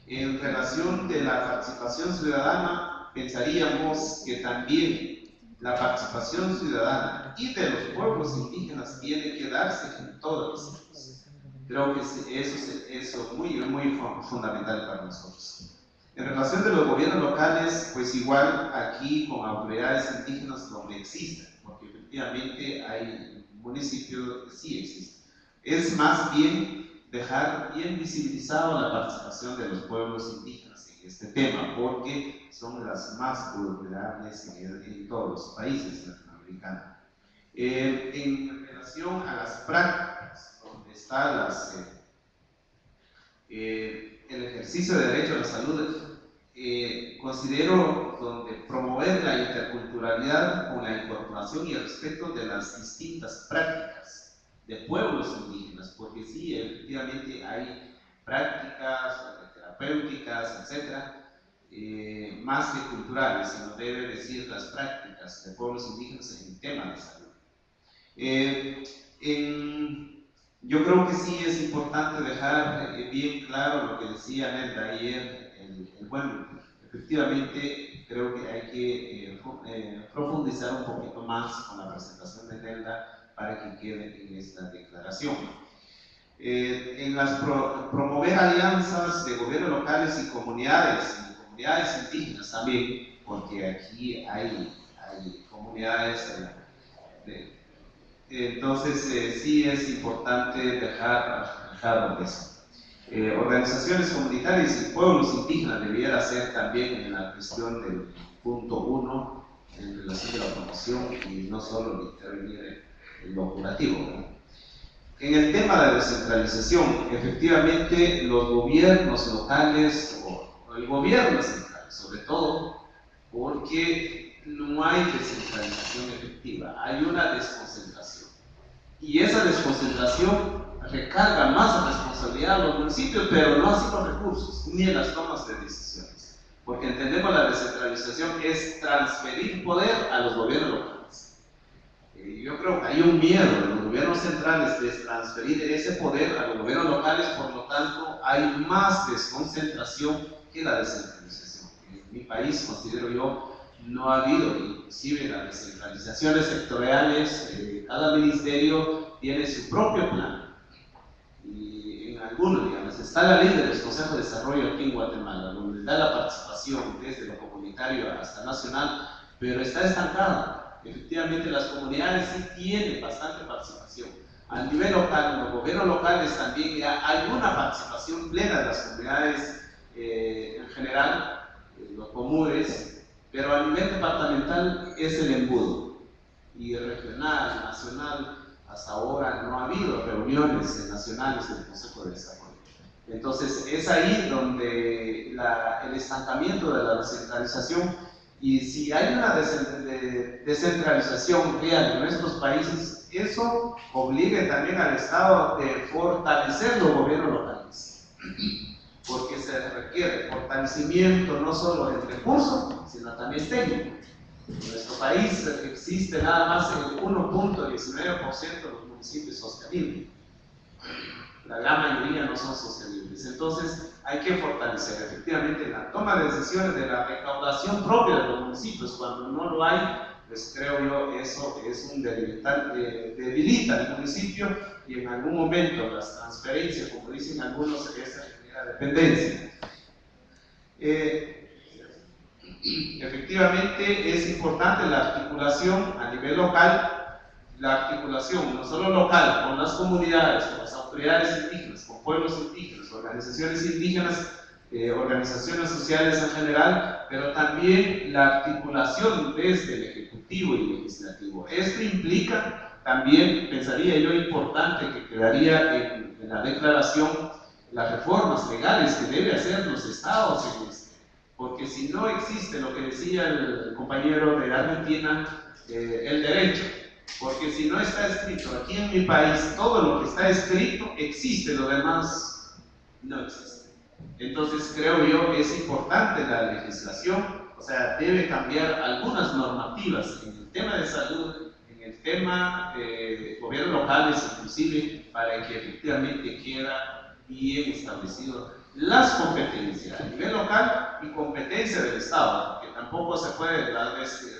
En relación de la participación ciudadana, pensaríamos que también la participación ciudadana y de los pueblos indígenas tiene que darse en todos los sitios. Creo que eso es muy fundamental para nosotros. En relación de los gobiernos locales, pues igual aquí con autoridades indígenas donde existen, porque efectivamente hay municipios que sí existen. Es más bien dejar bien visibilizado la participación de los pueblos indígenas en este tema, porque son las más vulnerables en todos los países latinoamericanos. En relación a las prácticas, donde está el ejercicio de derecho a la salud, considero donde promover la interculturalidad con la incorporación y el respeto de las distintas prácticas de pueblos indígenas, porque sí, efectivamente hay prácticas terapéuticas, etcétera, más que culturales, sino debe decir las prácticas de pueblos indígenas en temas de salud. Yo creo que sí es importante dejar bien claro lo que decía Nelda ayer, bueno, efectivamente creo que hay que profundizar un poquito más con la presentación de Nelda para que quede en esta declaración. Promover alianzas de gobiernos locales y comunidades indígenas también, porque aquí hay hay comunidades. Entonces, sí es importante dejar eso. Organizaciones comunitarias y pueblos indígenas debiera ser también en la cuestión del punto 1 en relación de la promoción y no solo intervenir en lo curativo, ¿no? En el tema de la descentralización, efectivamente los gobiernos locales o el gobierno central, sobre todo, porque no hay descentralización efectiva, hay una desconcentración. Y esa desconcentración recarga más responsabilidad a los municipios, pero no así los recursos, ni en las tomas de decisiones. Porque entendemos la descentralización es transferir poder a los gobiernos locales. Yo creo que hay un miedo de los gobiernos centrales de transferir ese poder a los gobiernos locales, por lo tanto hay más desconcentración que la descentralización. En mi país, considero yo, no ha habido, inclusive las descentralizaciones sectoriales, cada ministerio tiene su propio plan. Y en algunos, digamos, está la ley de los consejos de desarrollo aquí en Guatemala, donde da la participación desde lo comunitario hasta nacional, pero está estancada. Efectivamente, las comunidades sí tienen bastante participación. A nivel local, en los gobiernos locales también ya hay una participación plena de las comunidades en general, los comunes, pero a nivel departamental es el embudo. Y regional, nacional, hasta ahora no ha habido reuniones nacionales del Consejo de Desarrollo. Entonces, es ahí donde el estancamiento de la descentralización. Y si hay una descentralización real en nuestros países, eso obliga también al Estado de fortalecer los gobiernos locales, porque se requiere fortalecimiento no solo en recursos, sino también técnico. En nuestro país existe nada más el 1.19% de los municipios sostenibles. La gran mayoría no son sostenibles. Entonces, hay que fortalecer efectivamente la toma de decisiones de la recaudación propia de los municipios. Cuando no lo hay, pues creo yo eso es un debilita el municipio y en algún momento las transferencias, como dicen algunos, se genera dependencia. Efectivamente es importante la articulación a nivel local, la articulación no solo local, con las comunidades, con las autoridades indígenas, con pueblos indígenas, organizaciones indígenas, organizaciones sociales en general, pero también la articulación desde el Ejecutivo y el Legislativo. Esto implica también, pensaría yo, importante que quedaría en la declaración las reformas legales que deben hacer los estados en esto. Porque si no existe lo que decía el compañero de Argentina, el derecho, porque si no está escrito aquí en mi país, todo lo que está escrito existe, lo demás no existe. Entonces creo yo es importante la legislación, o sea, debe cambiar algunas normativas en el tema de salud, en el tema de gobiernos locales inclusive, para que efectivamente queda bien establecido las competencias a nivel local y competencia del Estado, porque tampoco se puede, la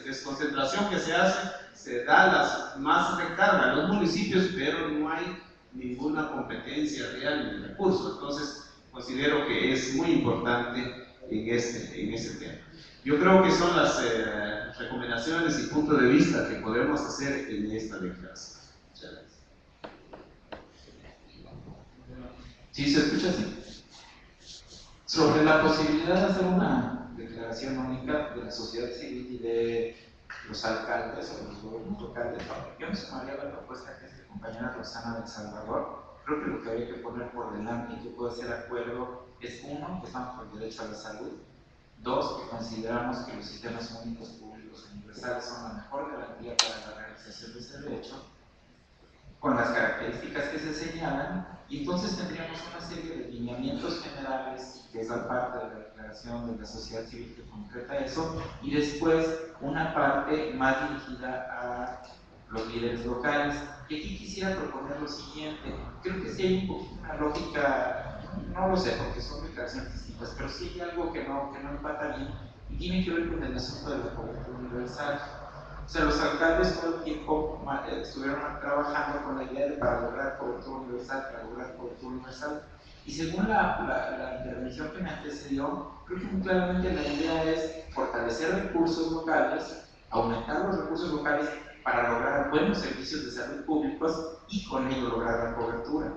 desconcentración que se hace, se da más recarga a los municipios, pero no hay ninguna competencia real en el recurso. Entonces, considero que es muy importante en este tema. Yo creo que son las recomendaciones y puntos de vista que podemos hacer en esta declaración. Muchas gracias. ¿Sí se escucha así? Sobre la posibilidad de hacer una declaración única de la sociedad civil y de los alcaldes o los gobiernos locales, yo me sumaría a la propuesta que hace la compañera Rosana del Salvador. Creo que lo que habría que poner por delante y que puede ser acuerdo es, uno, que estamos por el derecho a la salud; dos, que consideramos que los sistemas únicos públicos universales son la mejor garantía para la realización de ese derecho, con las características que se señalan, y entonces tendríamos una serie de lineamientos generales, que es la parte de la declaración de la sociedad civil que concreta eso, y después una parte más dirigida a los líderes locales. Y aquí quisiera proponer lo siguiente: creo que sí hay un poquito una lógica, no lo sé porque son declaraciones distintas, pero sí hay algo que no empata bien, y tiene que ver con el asunto de la cobertura universal. O sea, los alcaldes todo el tiempo estuvieron trabajando con la idea de para lograr cobertura universal, y según la intervención que me antecedió, creo que muy claramente la idea es fortalecer recursos locales, aumentar los recursos locales para lograr buenos servicios de salud públicos y con ello lograr la cobertura.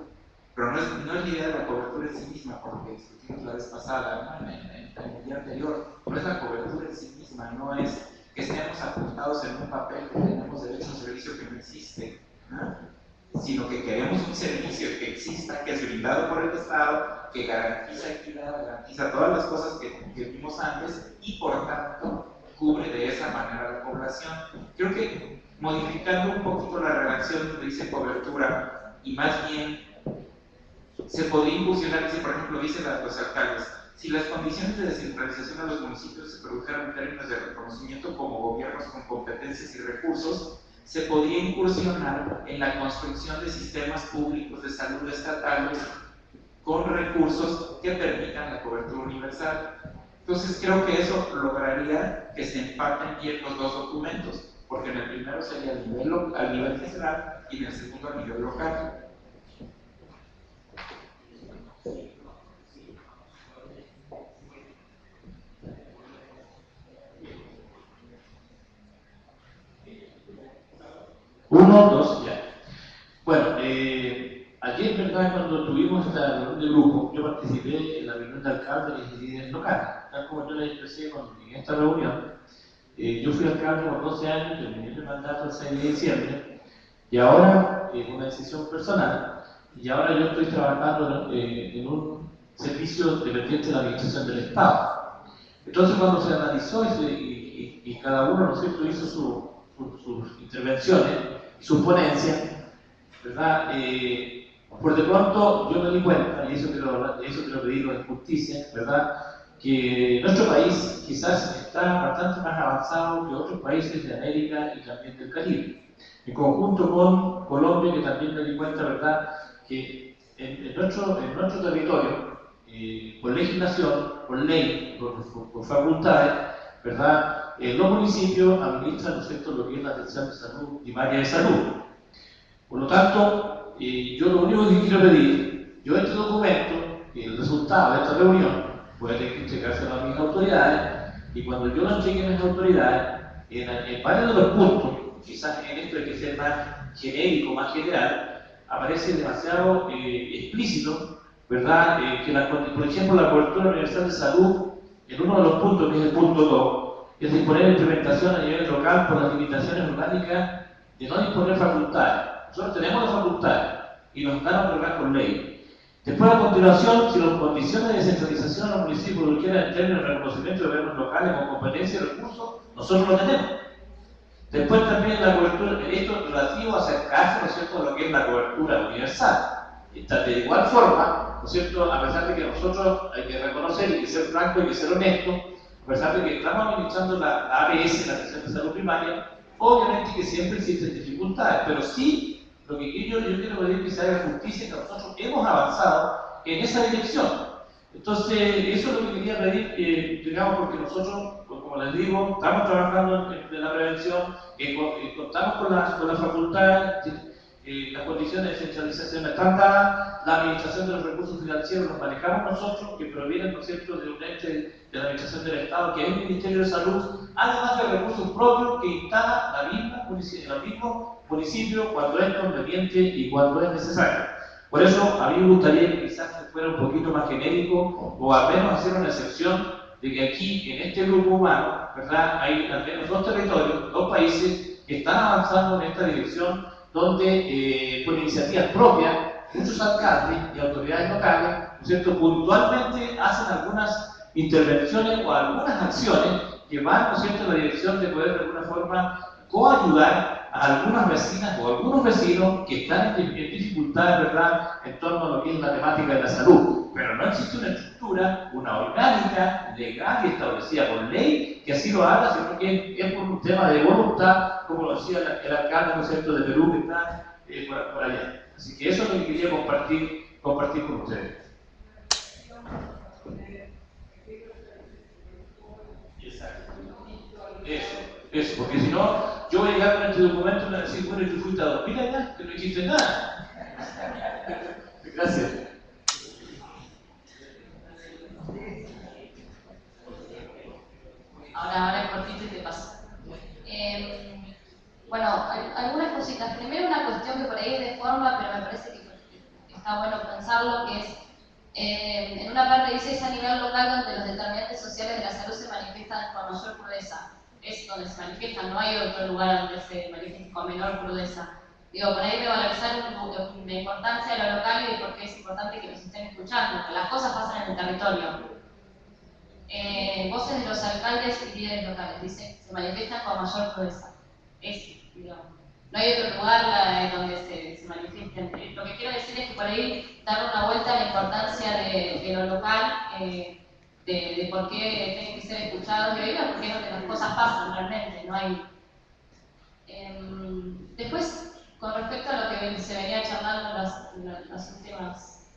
Pero no es la idea de la cobertura en sí misma, por lo que discutimos la vez pasada, ¿no? en el día anterior. No es la cobertura en sí misma, no es que estemos apuntados en un papel que tenemos derecho a un servicio que no existe, ¿no? Sino que queremos un servicio que exista, que es brindado por el Estado, que garantiza equidad, garantiza todas las cosas que vimos antes y por tanto cubre de esa manera a la población. Creo que modificando un poquito la redacción donde dice cobertura y más bien se podría incursionar, si por ejemplo dicen los alcaldes, si las condiciones de descentralización a los municipios se produjeran en términos de reconocimiento como gobiernos con competencias y recursos, se podría incursionar en la construcción de sistemas públicos de salud estatales con recursos que permitan la cobertura universal. Entonces creo que eso lograría que se empaten bien los dos documentos, porque en el primero sería a nivel federal y en el segundo a nivel local. Uno, dos, ya. Bueno, ayer, ¿verdad? Cuando tuvimos esta reunión de grupo, yo participé en la reunión de alcaldes y líderes locales. Tal como yo les expresé en esta reunión, yo fui alcalde por 12 años, terminé mi mandato el 6 de diciembre, y ahora, una decisión personal, y ahora yo estoy trabajando en un servicio dependiente de la administración del Estado. Entonces, cuando se analizó y cada uno, ¿no es cierto?, hizo sus intervenciones, sus ponencias, ¿verdad? Por de pronto yo me di cuenta, y eso quiero pedirlo en justicia, ¿verdad?, que nuestro país quizás está bastante más avanzado que otros países de América y también del Caribe. En conjunto con Colombia, que también me di cuenta, ¿verdad?, que en nuestro territorio, por legislación, por ley, por facultades, ¿verdad?, los municipios administran, ¿no es cierto?, lo que es la atención de salud primaria de salud. Por lo tanto, yo lo único que quiero pedir, yo este documento, el resultado de esta reunión, puede tener que entregárselo a mis autoridades, y cuando yo lo entregue a mis autoridades, en varios de los puntos, quizás en esto hay que ser más genérico, más general, aparece demasiado explícito, ¿verdad?, que por ejemplo la cobertura universal de salud, en uno de los puntos, que es el punto 2, es disponer de implementación a nivel local por las limitaciones orgánicas de no disponer facultades. Nosotros tenemos las facultades y nos dan a otorgar por ley. Después, a continuación, si las condiciones de descentralización a los municipios lo quieren en términos de reconocimiento de gobiernos locales con competencia y recursos, nosotros lo tenemos. Después también la cobertura, esto relativo a acercarse, ¿no es cierto?, a lo que es la cobertura universal. De igual forma, ¿no es cierto?, a pesar de que nosotros hay que reconocer, hay que ser franco, hay que ser honesto, a pesar de que estamos administrando la ABS, la atención de salud primaria, obviamente que siempre existen dificultades, pero sí, lo que yo quiero pedir que se haga justicia, que nosotros hemos avanzado en esa dirección. Entonces, eso es lo que quería pedir, digamos, porque nosotros, como les digo, estamos trabajando en la prevención, contamos con las facultades, las condiciones de descentralización están dadas, la administración de los recursos financieros los manejamos nosotros, que provienen, ¿no es cierto?, de un ente de la administración del Estado, que es el Ministerio de Salud, además de recursos propios que instala el mismo municipio cuando es conveniente y cuando es necesario. Por eso, a mí me gustaría que quizás fuera un poquito más genérico, o al menos hacer una excepción de que aquí, en este grupo humano, ¿verdad?, hay al menos 2 territorios, 2 países que están avanzando en esta dirección, donde por iniciativas propias, muchos alcaldes y autoridades locales, ¿no es cierto?, puntualmente hacen algunas intervenciones o algunas acciones que van, ¿no es cierto?, en la dirección de poder de alguna forma coayudar a algunas vecinas o algunos vecinos que están en dificultades, ¿verdad?, en torno a lo que es la temática de la salud. Pero no existe una estructura, una orgánica, legal y establecida por ley que así lo haga, sino que es por un tema de voluntad, como lo decía el alcalde, ¿no es cierto?, de Perú, que está por allá. Así que eso es lo que quería compartir con ustedes. Exacto. Eso, porque si no, yo voy a llegar con este documento y me voy a decir, bueno, tú fuiste a dormir allá, que no hiciste nada. Gracias. Ahora cortito y te paso. Bueno, algunas cositas. Primero una cuestión que por ahí es de forma, pero me parece que está bueno pensarlo, que es, en una parte dice, es a nivel local donde los determinantes sociales de la salud se manifiestan con mayor crudeza. Es donde se manifiestan, no hay otro lugar donde se manifieste con menor crudeza. Digo, por ahí de valorizar la importancia de lo local y de por qué es importante que nos estén escuchando, que las cosas pasan en el territorio. Voces de los alcaldes y líderes locales, dice, se manifiestan con mayor crudeza. Digo, no hay otro lugar donde se manifiesten. Lo que quiero decir es que por ahí dar una vuelta a la importancia de lo local, de por qué tienen que ser escuchados y oídos, porque es donde las cosas pasan realmente, no hay... Después, con respecto a lo que se venía charlando las últimas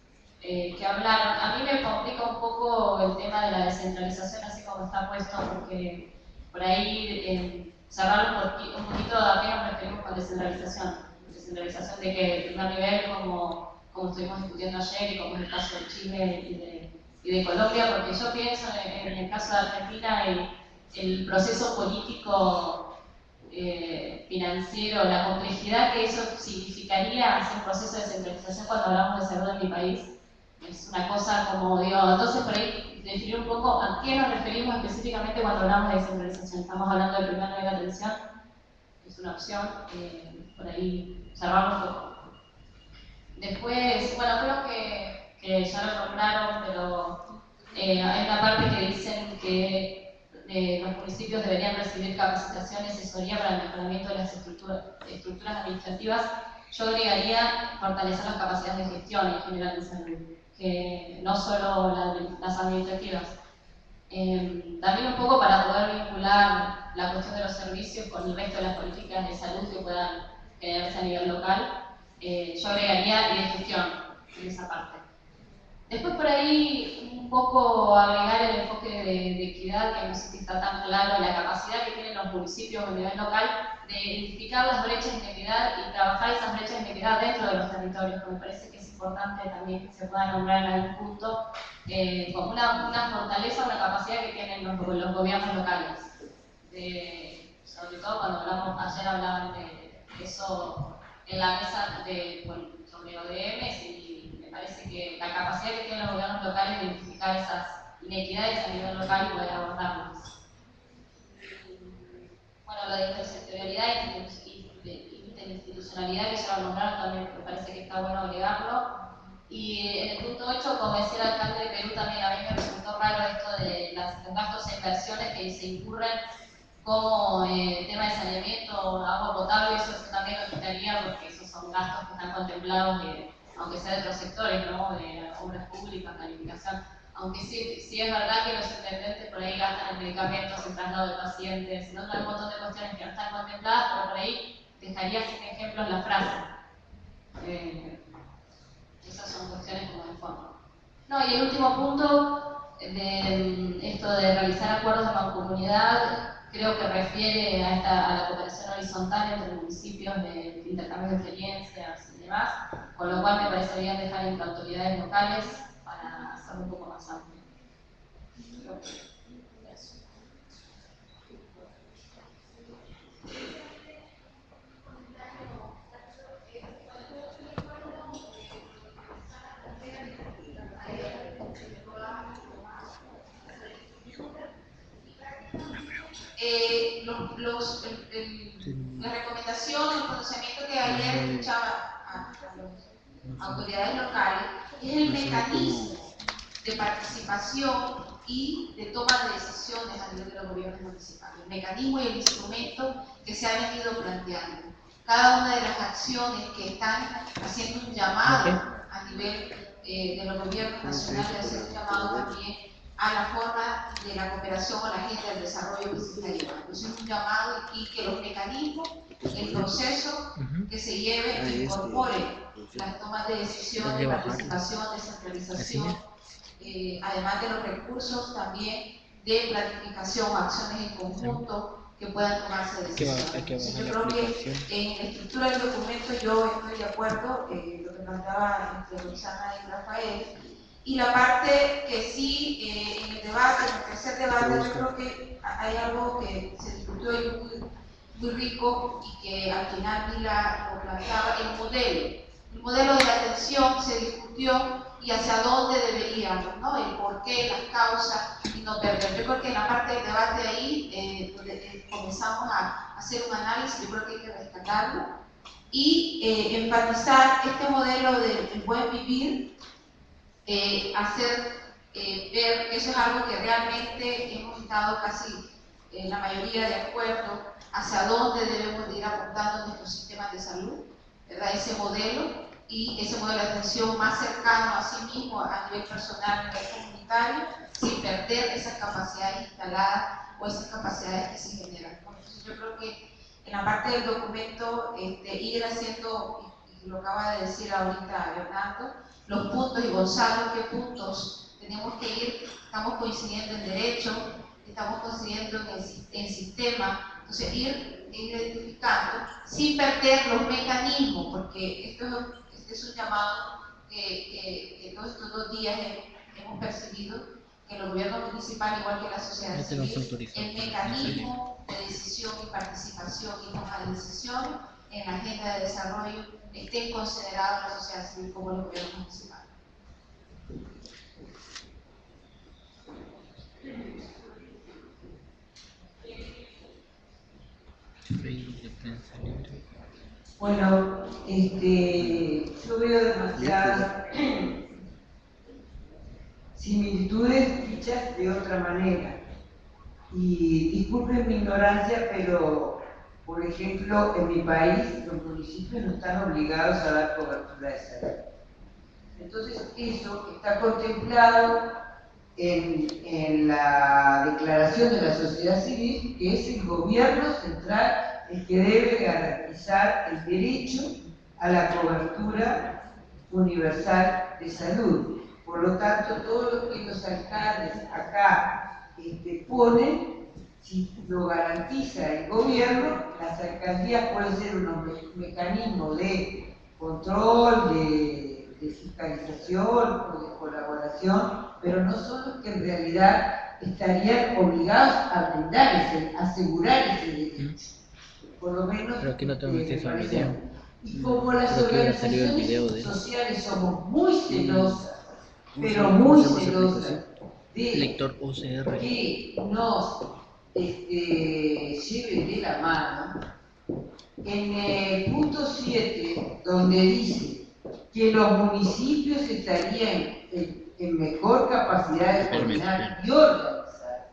que hablaron, a mí me complica un poco el tema de la descentralización así como está puesto, porque por ahí cerrar un poquito a qué nos referimos con descentralización. Descentralización de que el primer nivel, como estuvimos discutiendo ayer, y como es el caso de Chile y de Colombia, porque yo pienso en el caso de Argentina el proceso político, financiero, la complejidad que eso significaría hacer un proceso de descentralización cuando hablamos de salud en mi país. Es una cosa como, digo, entonces por ahí definir un poco a qué nos referimos específicamente cuando hablamos de descentralización. Estamos hablando del primer nivel de atención, es una opción, por ahí cerramos un poco. Después, bueno, creo que ya lo nombraron, pero hay una parte que dicen que los municipios deberían recibir capacitación y asesoría para el mejoramiento de las estructuras administrativas. Yo agregaría fortalecer las capacidades de gestión en general de salud, que no solo las administrativas. También un poco para poder vincular la cuestión de los servicios con el resto de las políticas de salud que puedan generarse a nivel local, yo agregaría y de gestión en esa parte. Después por ahí un poco agregar el enfoque de equidad, que no sé si está tan claro, la capacidad que tienen los municipios a nivel local de identificar las brechas de inequidad y trabajar esas brechas de inequidad dentro de los territorios, que me parece que es importante también que se pueda nombrar en algún punto, como una fortaleza, una capacidad que tienen los gobiernos locales. Sobre todo cuando ayer hablaban de eso en la mesa sobre ODMs, y me parece que la capacidad que tienen los gobiernos locales de identificar esas inequidades a nivel local y poder abordarlas. Bueno, lo de intersectorialidad y interinstitucionalidad, que ya lo nombraron, también me parece que está bueno agregarlo. Y en el punto 8, como decía el alcalde de Perú, también a mí me resultó raro esto de los gastos e inversiones que se incurren como tema de saneamiento, agua potable, eso también lo quitaría, porque esos son gastos que están contemplados, aunque sea de otros sectores, ¿no? De obras públicas, planificación. Aunque sí es verdad que los intendentes por ahí gastan en medicamentos, en traslado de pacientes, ¿no? Hay un montón de cuestiones que no están contempladas, pero por ahí dejaría sin ejemplos la frase. Esas son cuestiones como de forma. No, y el último punto, de esto de realizar acuerdos de mancomunidad, creo que refiere a la cooperación horizontal entre municipios, de intercambios de experiencias y demás, con lo cual me parece bien dejar en autoridades locales para hacerlo un poco más amplio. Creo que eso. La recomendación, el pronunciamiento que ayer escuchaba a las autoridades locales es el mecanismo de participación y de toma de decisiones a nivel de los gobiernos municipales, el mecanismo y el instrumento que se ha venido planteando. Cada una de las acciones que están haciendo un llamado a nivel de los gobiernos nacionales, hacer un llamado también a la forma de la cooperación o la agenda del desarrollo que se está llevando. Es un llamado y que los mecanismos, el proceso que se lleve, incorpore las tomas de decisión, de participación, descentralización, además de los recursos también de planificación, acciones en conjunto que puedan tomarse decisiones. Yo creo que en la estructura del documento yo estoy de acuerdo, lo que planteaba entre Roxana y Rafael. Y la parte que sí, en el debate, en el tercer debate, yo creo que hay algo que se discutió y muy rico y que al final Mila lo planteaba, el modelo de la atención se discutió y hacia dónde deberíamos, ¿no? El por qué, las causas y no perder. Yo creo que en la parte del debate ahí, donde comenzamos a hacer un análisis, yo creo que hay que rescatarlo y enfatizar este modelo del buen vivir, hacer ver que eso es algo que realmente hemos estado casi la mayoría de acuerdo hacia dónde debemos de ir apuntando nuestros sistemas de salud, ¿verdad? Ese modelo y ese modelo de atención más cercano a sí mismo a nivel personal, a nivel comunitario, sin perder esas capacidades instaladas o esas capacidades que se generan, ¿no? Entonces yo creo que en la parte del documento ir haciendo, y lo acaba de decir ahorita Bernardo, los puntos, y Gonzalo, qué puntos tenemos que ir, estamos coincidiendo en derecho, estamos coincidiendo en sistema, entonces ir identificando sin perder los mecanismos, porque esto es un llamado que todos estos 2 días hemos percibido, que los gobiernos municipales, igual que la sociedad civil, el mecanismo de decisión y participación y toma de decisiones en la agenda de desarrollo estén considerados la sociedad civil como los gobiernos municipales. Bueno, yo veo demasiadas similitudes dichas de otra manera. Y disculpen mi ignorancia, pero, por ejemplo, en mi país los municipios no están obligados a dar cobertura de salud. Entonces, eso está contemplado en la Declaración de la Sociedad Civil, que es el gobierno central el que debe garantizar el derecho a la cobertura universal de salud. Por lo tanto, todo lo que los alcaldes acá ponen, si lo garantiza el gobierno, las alcaldías pueden ser unos mecanismos de control, de fiscalización o de colaboración, pero no son los que en realidad estarían obligados a brindar asegurar ese derecho. Por lo menos, pero aquí no tengo acceso al video. Y como las organizaciones sociales somos muy celosas, pero muy celosas de lector OCR que nos lleven de la mano, en el punto 7, donde dice que los municipios estarían en mejor capacidad de coordinar y organizar,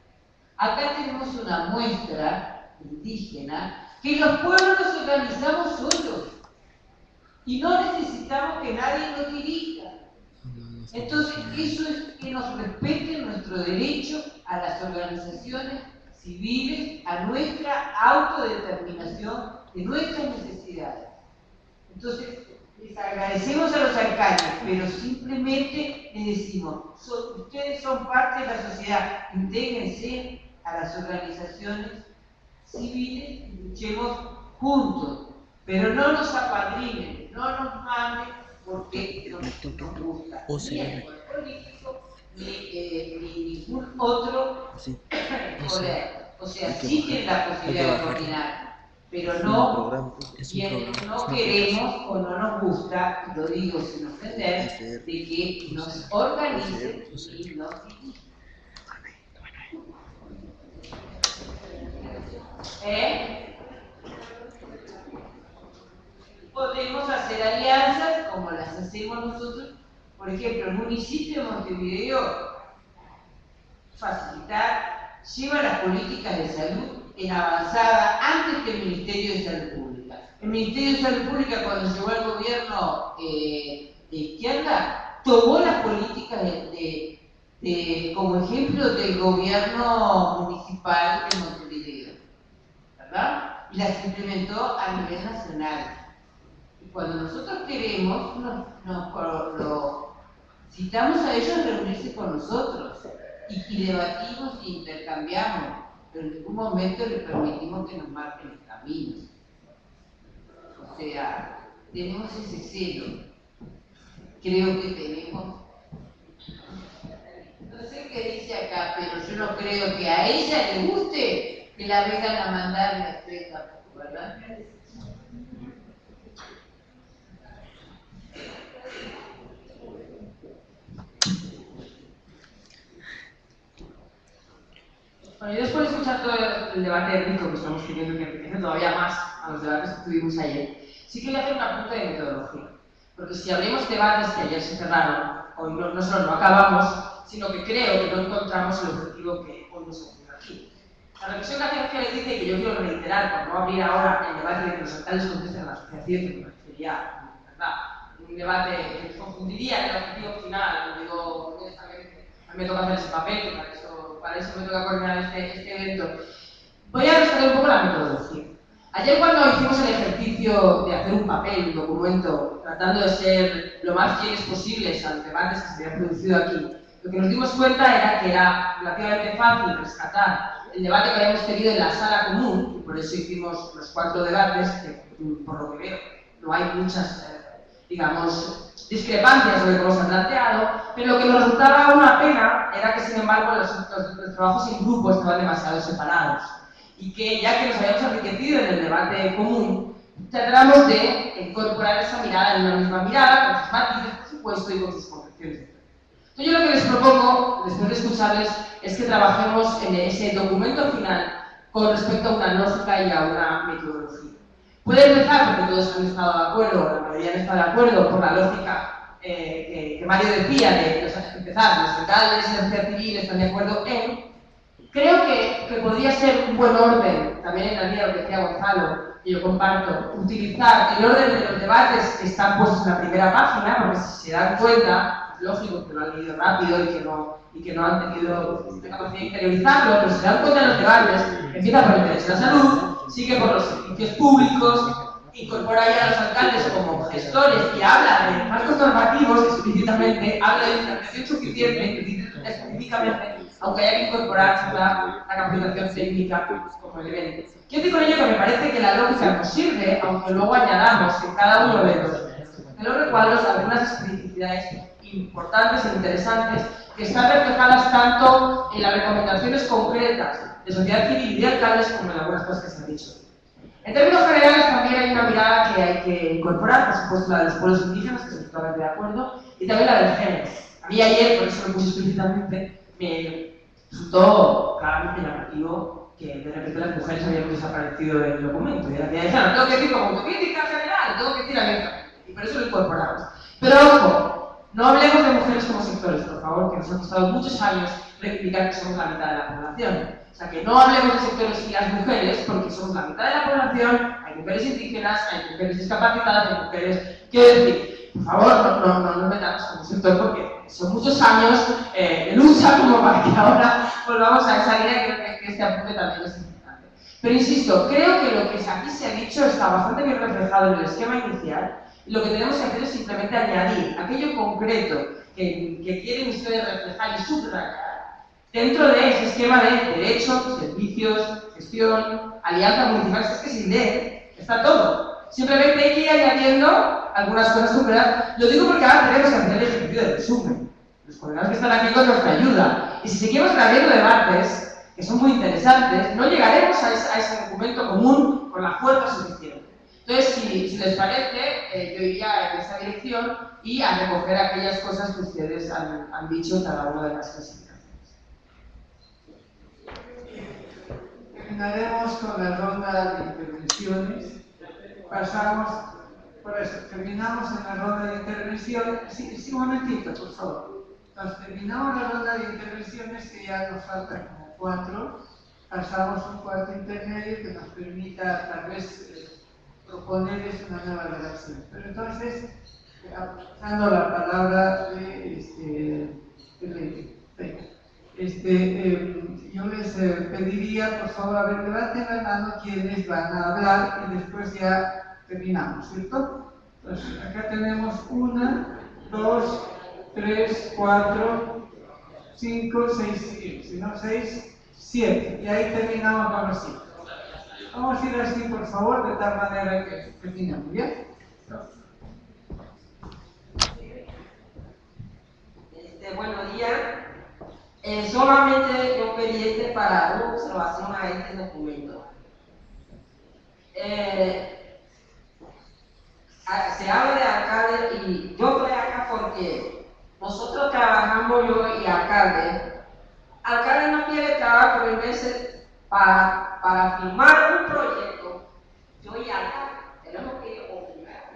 acá tenemos una muestra indígena que los pueblos nos organizamos solos y no necesitamos que nadie nos dirija. Entonces, eso es que nos respeten nuestro derecho a las organizaciones civiles, a nuestra autodeterminación de nuestras necesidades. Entonces, les agradecemos a los alcaldes, pero simplemente les decimos, ustedes son parte de la sociedad, intégrense a las organizaciones civiles y luchemos juntos, pero no nos apadrinen, no nos manden porque no nos gusta ni el político ni ningún otro poder. O sea, sí tienen la posibilidad de coordinar, pero no quienes no queremos o no nos gusta, y lo digo sin ofender, de que nos organicen y nos dirijan. Podemos hacer alianzas como las hacemos nosotros. Por ejemplo, el municipio de Montevideo lleva las políticas de salud en avanzada antes que el Ministerio de Salud Pública. El Ministerio de Salud Pública, cuando llegó al gobierno de izquierda, tomó las políticas como ejemplo del gobierno municipal de Montevideo, ¿verdad? Y las implementó a nivel nacional. Y cuando nosotros queremos, nos citamos a ellos a reunirse con nosotros y debatimos e intercambiamos, pero en ningún momento les permitimos que nos marquen los caminos. O sea, tenemos ese celo. Creo que tenemos. No sé qué dice acá, pero yo no creo que a ella le guste que la vengan a mandar y la estoy tampoco. Bueno, yo después de escuchar todo el debate rico que estamos teniendo, que enriquece todavía más a los debates que tuvimos ayer, sí que voy a hacer un apunte de metodología. Porque si abrimos debates que ayer se cerraron, hoy no solo no acabamos, sino que creo que no encontramos el objetivo que hoy nos ocurre aquí. La reflexión que hace Ángeles dice, que yo quiero reiterar, por no abrir ahora el debate de que los alcaldes contesten a la asociación, que me parecería, ¿verdad?, un debate que confundiría el objetivo final. Lo digo honestamente, a mí me toca hacer ese papel, que para eso me toca coordinar este evento. Voy a rescatar un poco la metodología. Ayer, cuando hicimos el ejercicio de hacer un papel, un documento, tratando de ser lo más fieles posibles a los debates que se habían producido aquí, lo que nos dimos cuenta era que era relativamente fácil rescatar el debate que habíamos tenido en la sala común, y por eso hicimos los 4 debates, que por lo que veo no hay muchas, digamos, discrepancias sobre cómo se han planteado, pero lo que nos resultaba una pena era que, sin embargo, los trabajos en grupo estaban demasiado separados, y que, ya que nos habíamos enriquecido en el debate común, tratamos de incorporar esa mirada en una misma mirada, con sus matices, por supuesto, y con sus correcciones. Entonces, yo lo que les propongo, después de escucharles, es que trabajemos en ese documento final con respecto a una lógica y a una metodología. Puede empezar, porque todos han estado de acuerdo, la mayoría han estado de acuerdo, por la lógica que Mario decía, de empezar, los alcaldes y la sociedad civil están de acuerdo en. Creo que podría ser un buen orden, también en la línea de lo que decía Gonzalo, y yo comparto, utilizar el orden de los debates que están puestos en la primera página, porque si se dan cuenta, es lógico que lo han leído rápido y que no han tenido la capacidad de interiorizarlo, pero si se dan cuenta de los debates, empieza por el derecho a la salud, sigue por los servicios públicos, incorpora ya a los alcaldes como gestores y habla de marcos normativos, explícitamente, habla de financiación suficiente, específicamente, aunque haya que incorporar la capacitación técnica como elemento. Quiero decir con ello que me parece que la lógica nos sirve, aunque luego añadamos en cada uno de los recuadros algunas especificidades importantes e interesantes que están reflejadas tanto en las recomendaciones concretas de sociedad civil y de alcaldes como en algunas cosas que se han dicho. En términos generales, también hay una mirada que hay que incorporar, por supuesto la de los pueblos indígenas, que estoy totalmente de acuerdo, y también la del género. A mí ayer, por eso lo puse explícitamente, me resultó claramente llamativo que de repente las mujeres habían desaparecido del documento. Y decía, no tengo que decir como autocrítica general, tengo que decir abiertamente, y por eso lo incorporamos. Pero ojo, no hablemos de mujeres como sectores, por favor, que nos ha costado muchos años reivindicar que somos la mitad de la población. O sea, que no hablemos de sectores y las mujeres, porque somos la mitad de la población, hay mujeres indígenas, hay mujeres discapacitadas, hay mujeres... Quiero decir, por favor, no nos metamos como sector, porque son muchos años de lucha como para que ahora volvamos a esa línea, y creo que este apunte también es importante. Pero insisto, creo que lo que aquí se ha dicho está bastante bien reflejado en el esquema inicial, y lo que tenemos que hacer es simplemente añadir aquello concreto que quieren ustedes reflejar y subrayar dentro de ese esquema de derechos, servicios, gestión, alianza municipal. Es que sin D está todo. Simplemente hay que ir añadiendo algunas cosas concretas. Lo digo porque ahora tenemos que hacer el ejercicio de resumen. Los colegas que están aquí con nuestra ayuda. Y si seguimos trayendo debates, que son muy interesantes, no llegaremos a ese documento común con la fuerza suficiente. Entonces, si les parece, yo iría en esa dirección y a recoger aquellas cosas que ustedes han dicho en cada una de las clasificaciones. Terminaremos con la ronda de intervenciones. Terminamos en la ronda de intervenciones. Sí, un momentito, por favor. Entonces, terminamos la ronda de intervenciones, que ya nos faltan como 4. Pasamos un cuarto intermedio que nos permita, tal vez, proponerles una nueva redacción. Pero entonces, pasando la palabra yo les pediría, por favor, a ver, levanten la mano quienes van a hablar y después ya terminamos, ¿cierto? Entonces, acá tenemos 1, 2, 3, 4, 5, 6, 7, si no 6, 7. Y ahí terminamos ahora sí. Vamos a ir así, por favor, de tal manera que terminemos, ¿bien? Buenos días. Solamente yo pedí para una observación a este documento. Se habla de alcalde y yo estoy acá porque nosotros trabajamos, yo y alcalde. Alcalde no quiere trabajar por el mes para firmar un proyecto, yo y acá tenemos que obligar.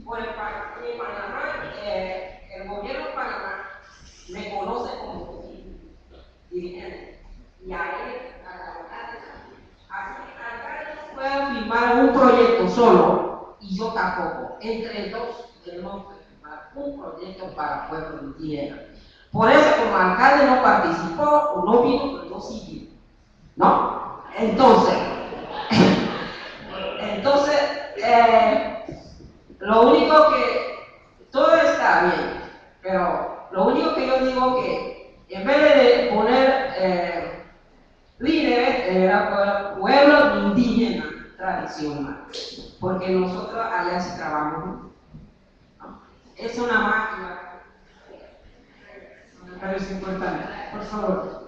Por el Panamá, el gobierno de Panamá me conoce como dirigente. Y a él, a la alcalde, así que el alcalde no puede firmar un proyecto solo, y yo tampoco. Entre dos tenemos que firmar un proyecto para pueblos indígenas. Por eso, como el alcalde no participó o no vino, pero yo sí vino, ¿no? Entonces, lo único que, todo está bien, pero lo único que yo digo que en vez de poner líderes, era pueblo indígena tradicional, porque nosotros allá sí trabajamos, ¿no? Es una máquina. Me parece importante. Por favor.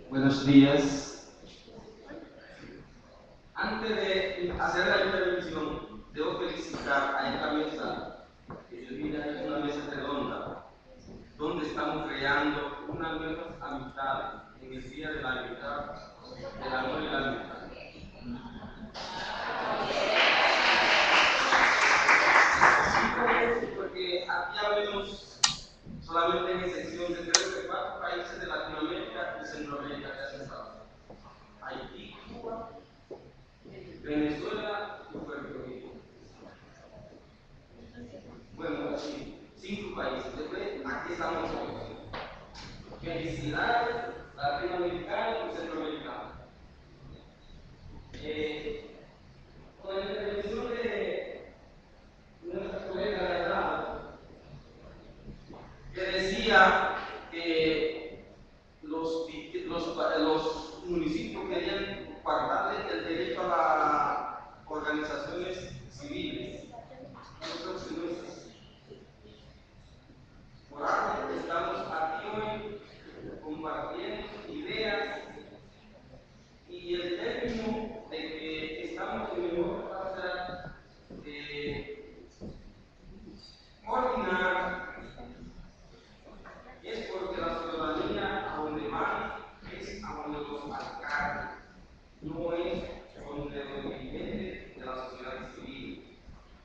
Buenos días. Antes de hacer la intervención, debo felicitar a esta mesa, que se mira es una mesa redonda, donde estamos creando unas nuevas amistades en el día de la amistad, del amor y la amistad. Porque aquí hablamos solamente en excepción de 4 países de Latinoamérica y Centroamérica que hacen parte. Haití, Cuba, Venezuela y Puerto Rico. Bueno, así, 5 países. Después, aquí estamos nosotros. Felicidades, latinoamericanos y centroamericanos. Con la intervención de nuestra colega de al lado, que decía que los municipios querían guardarle el derecho a las organizaciones civiles. Yo creo que no es así. Por algo estamos aquí hoy compartiendo ideas y el término de que estamos en mejor fase de coordinar es porque la ciudadanía a donde van es a donde los alcaldes, no es donde los dirigentes de la sociedad civil.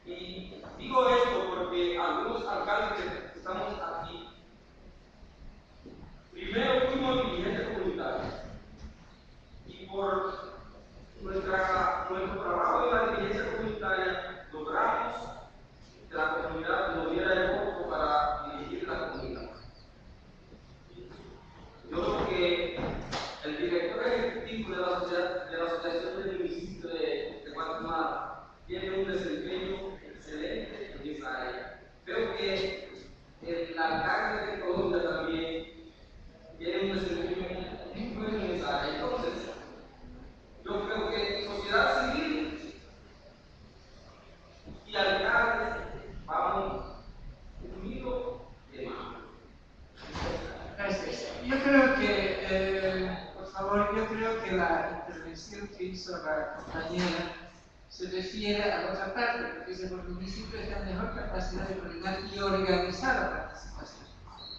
Y digo esto porque algunos alcaldes que estamos aquí, primero fuimos dirigentes comunitarios y por nuestro trabajo en la dirigencia comunitaria logramos que la comunidad nos diera el voto para dirigir la comunidad. Yo creo que el director ejecutivo de la Asociación del Municipio de Guatemala tiene un desempeño excelente en esa área. Creo que el alcalde de Colombia también tiene un desempeño muy bueno en esa área. Entonces, yo creo que sociedad civil y alcaldes vamos unidos de mano. Gracias. Yo creo que, por favor, yo creo que la intervención que hizo la compañera se refiere a la otra parte, porque dice que los municipios tienen mejor capacidad de coordinar y organizar la participación.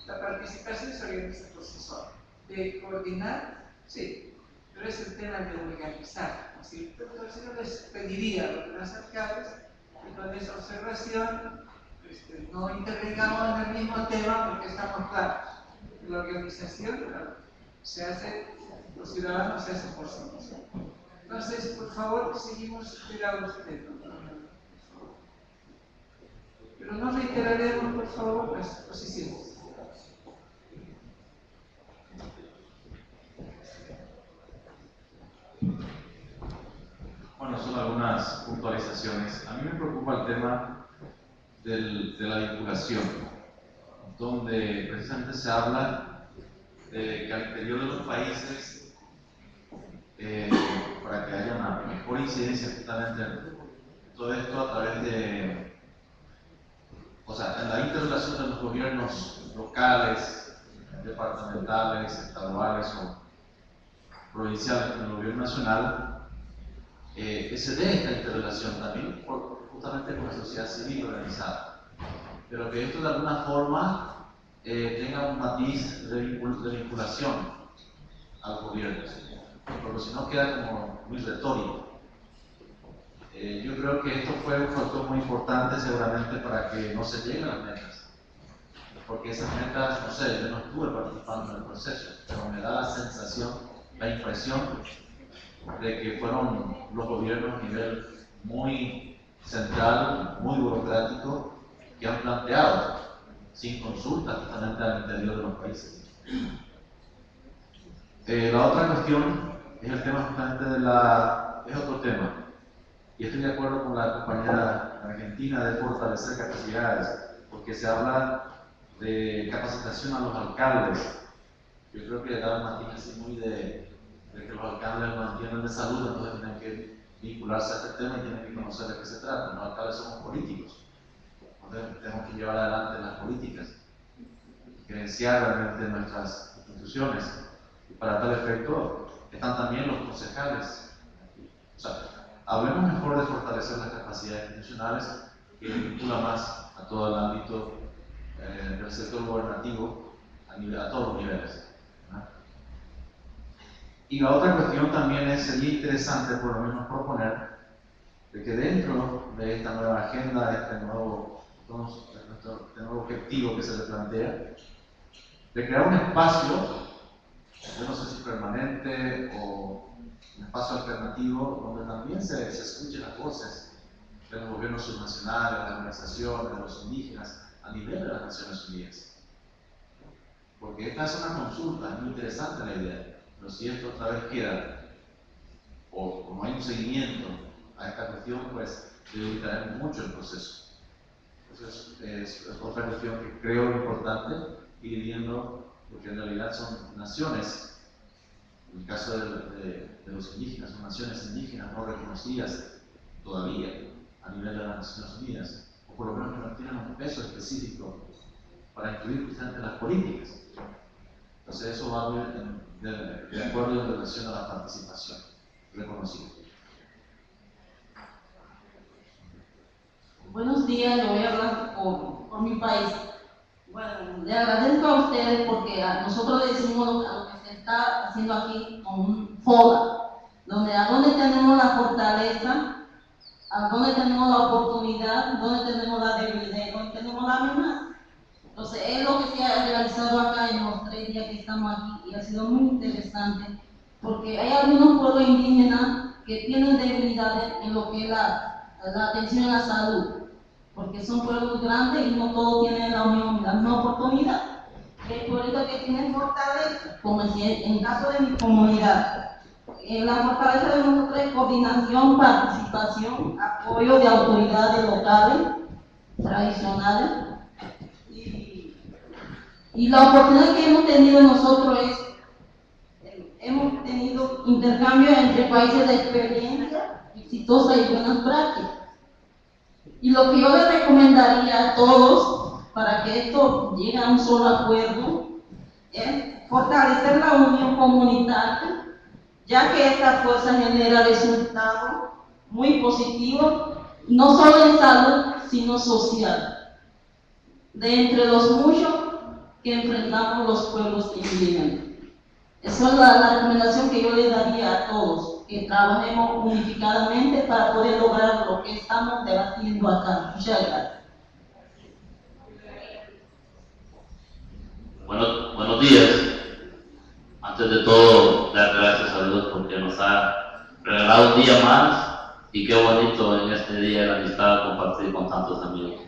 La participación se organiza por sí sola. De coordinar, sí, pero es el tema de organizar, ¿no es cierto? Entonces yo les pediría a los alcaldes que con esa observación no intervengamos en el mismo tema porque estamos claros. La organización se hace, los ciudadanos se hacen por sí mismos. Entonces, por favor, seguimos esperando usted. Pero no reiteraremos, por favor, las posiciones. Bueno, son algunas puntualizaciones. A mí me preocupa el tema de la vinculación, donde precisamente se habla de que al interior de los países, para que haya una mejor incidencia justamente todo esto a través de, o sea, en la interrelación de los gobiernos locales, departamentales, estaduales provinciales con el gobierno nacional, que se dé esta interrelación también justamente con la sociedad civil organizada, pero que esto de alguna forma tenga un matiz de vinculación al gobierno, porque si no queda como muy retórico. Yo creo que esto fue un factor muy importante seguramente para que no se lleguen a las metas, porque esas metas, no sé, yo no estuve participando en el proceso, pero me da la sensación, la impresión de que fueron los gobiernos a nivel muy central, muy burocrático, que han planteado sin consulta justamente al interior de los países. La otra cuestión es el tema justamente es otro tema, y estoy de acuerdo con la compañera argentina de fortalecer capacidades, porque se habla de capacitación a los alcaldes. Yo creo que da un matiz así muy de que los alcaldes no entienden de salud, entonces tienen que vincularse a este tema y tienen que conocer de qué se trata. Los alcaldes somos políticos, entonces tenemos que llevar adelante las políticas, gerenciar realmente nuestras instituciones, y para tal efecto están también los concejales. O sea, hablemos mejor de fortalecer las capacidades institucionales, que vincula más a todo el ámbito del sector gubernativo a todos los niveles. Y la otra cuestión también sería interesante por lo menos proponer de que dentro de esta nueva agenda, de este nuevo objetivo que se le plantea, de crear un espacio, yo no sé si permanente o un espacio alternativo, donde también se escuchen las voces de los gobiernos subnacionales, de las organizaciones, de los indígenas, a nivel de las Naciones Unidas. Porque esta es una consulta, es muy interesante la idea. Pero si esto otra vez queda, o no hay un seguimiento a esta cuestión, pues debilitaremos mucho el proceso. Entonces es otra cuestión que creo importante ir viendo, porque en realidad son naciones, en el caso de los indígenas, son naciones indígenas no reconocidas todavía a nivel de las Naciones Unidas, o por lo menos que no tienen un peso específico para incluir justamente las políticas. Entonces eso va de acuerdo en relación a la participación reconocida. Buenos días, yo voy a hablar por mi país. Bueno, le agradezco a ustedes porque nosotros le decimos a lo que se está haciendo aquí con un FODA, donde a dónde tenemos la fortaleza, a dónde tenemos la oportunidad, dónde tenemos la debilidad y dónde tenemos la amenaza. Entonces, es lo que se ha realizado acá en los 3 días que estamos aquí y ha sido muy interesante porque hay algunos pueblos indígenas que tienen debilidades en lo que es la atención a la salud, porque son pueblos grandes y no todos tienen la misma oportunidad. Hay pueblos que tienen fortaleza, como en el caso de mi comunidad. La fortaleza de nosotros es coordinación, participación, apoyo de autoridades locales, tradicionales. Y la oportunidad que hemos tenido nosotros es, hemos tenido intercambio entre países de experiencia exitosa y buenas prácticas. Y lo que yo les recomendaría a todos, para que esto llegue a un solo acuerdo, es fortalecer la unión comunitaria, ya que esta fuerza genera resultados muy positivos, no solo en salud, sino social, de entre los muchos que enfrentamos los pueblos indígenas. Esa es la recomendación que yo le daría a todos, que trabajemos unificadamente para poder lograr lo que estamos debatiendo acá. Muchas gracias. Buenos días. Antes de todo, dar gracias a Dios porque nos ha regalado un día más y qué bonito en este día de la amistad compartir con tantos amigos.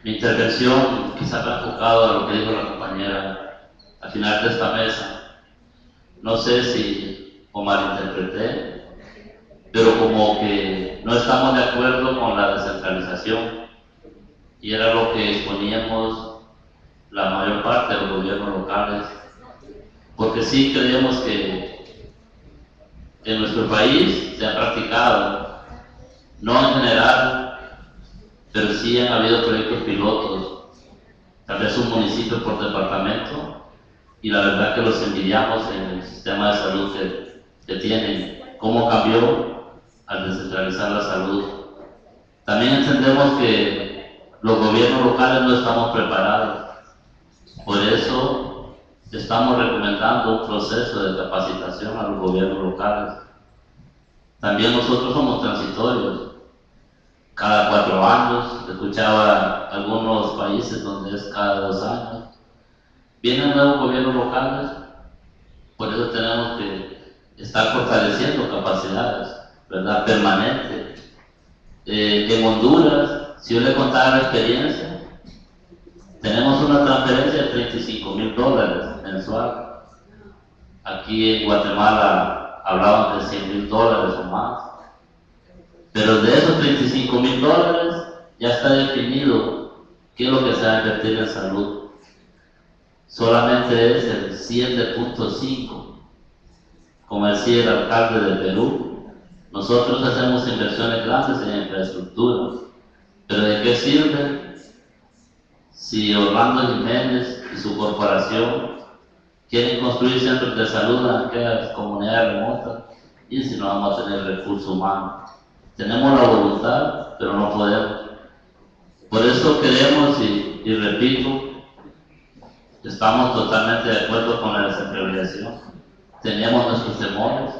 Mi intervención quizás va enfocado a lo que dijo la compañera al final de esta mesa. No sé si o malinterpreté, pero como que no estamos de acuerdo con la descentralización y era lo que exponíamos la mayor parte de los gobiernos locales, porque sí creemos que en nuestro país se ha practicado, no en general, pero sí han habido proyectos pilotos, tal vez un municipio por departamento, y la verdad que los envidiamos en el sistema de salud que tienen, cómo cambió al descentralizar la salud. También entendemos que los gobiernos locales no estamos preparados, por eso estamos recomendando un proceso de capacitación a los gobiernos locales. También nosotros somos transitorios, cada 4 años, escuchaba algunos países donde es cada 2 años. Vienen nuevos gobiernos locales, por eso tenemos que estar fortaleciendo capacidades, ¿verdad? Permanentes. En Honduras, si yo le contara la experiencia, tenemos una transferencia de $35,000 mensual. Aquí en Guatemala hablaban de $100,000 o más. Pero de esos $35,000 ya está definido qué es lo que se va a invertir en salud. Solamente es el 7.5, como decía el alcalde de Perú. Nosotros hacemos inversiones grandes en infraestructura, pero ¿de qué sirve si Orlando Jiménez y su corporación quieren construir centros de salud en aquellas comunidades remotas y si no vamos a tener recursos humanos? Tenemos la voluntad, pero no podemos. Por eso queremos, y repito, estamos totalmente de acuerdo con la descentralización. Tenemos nuestros temores,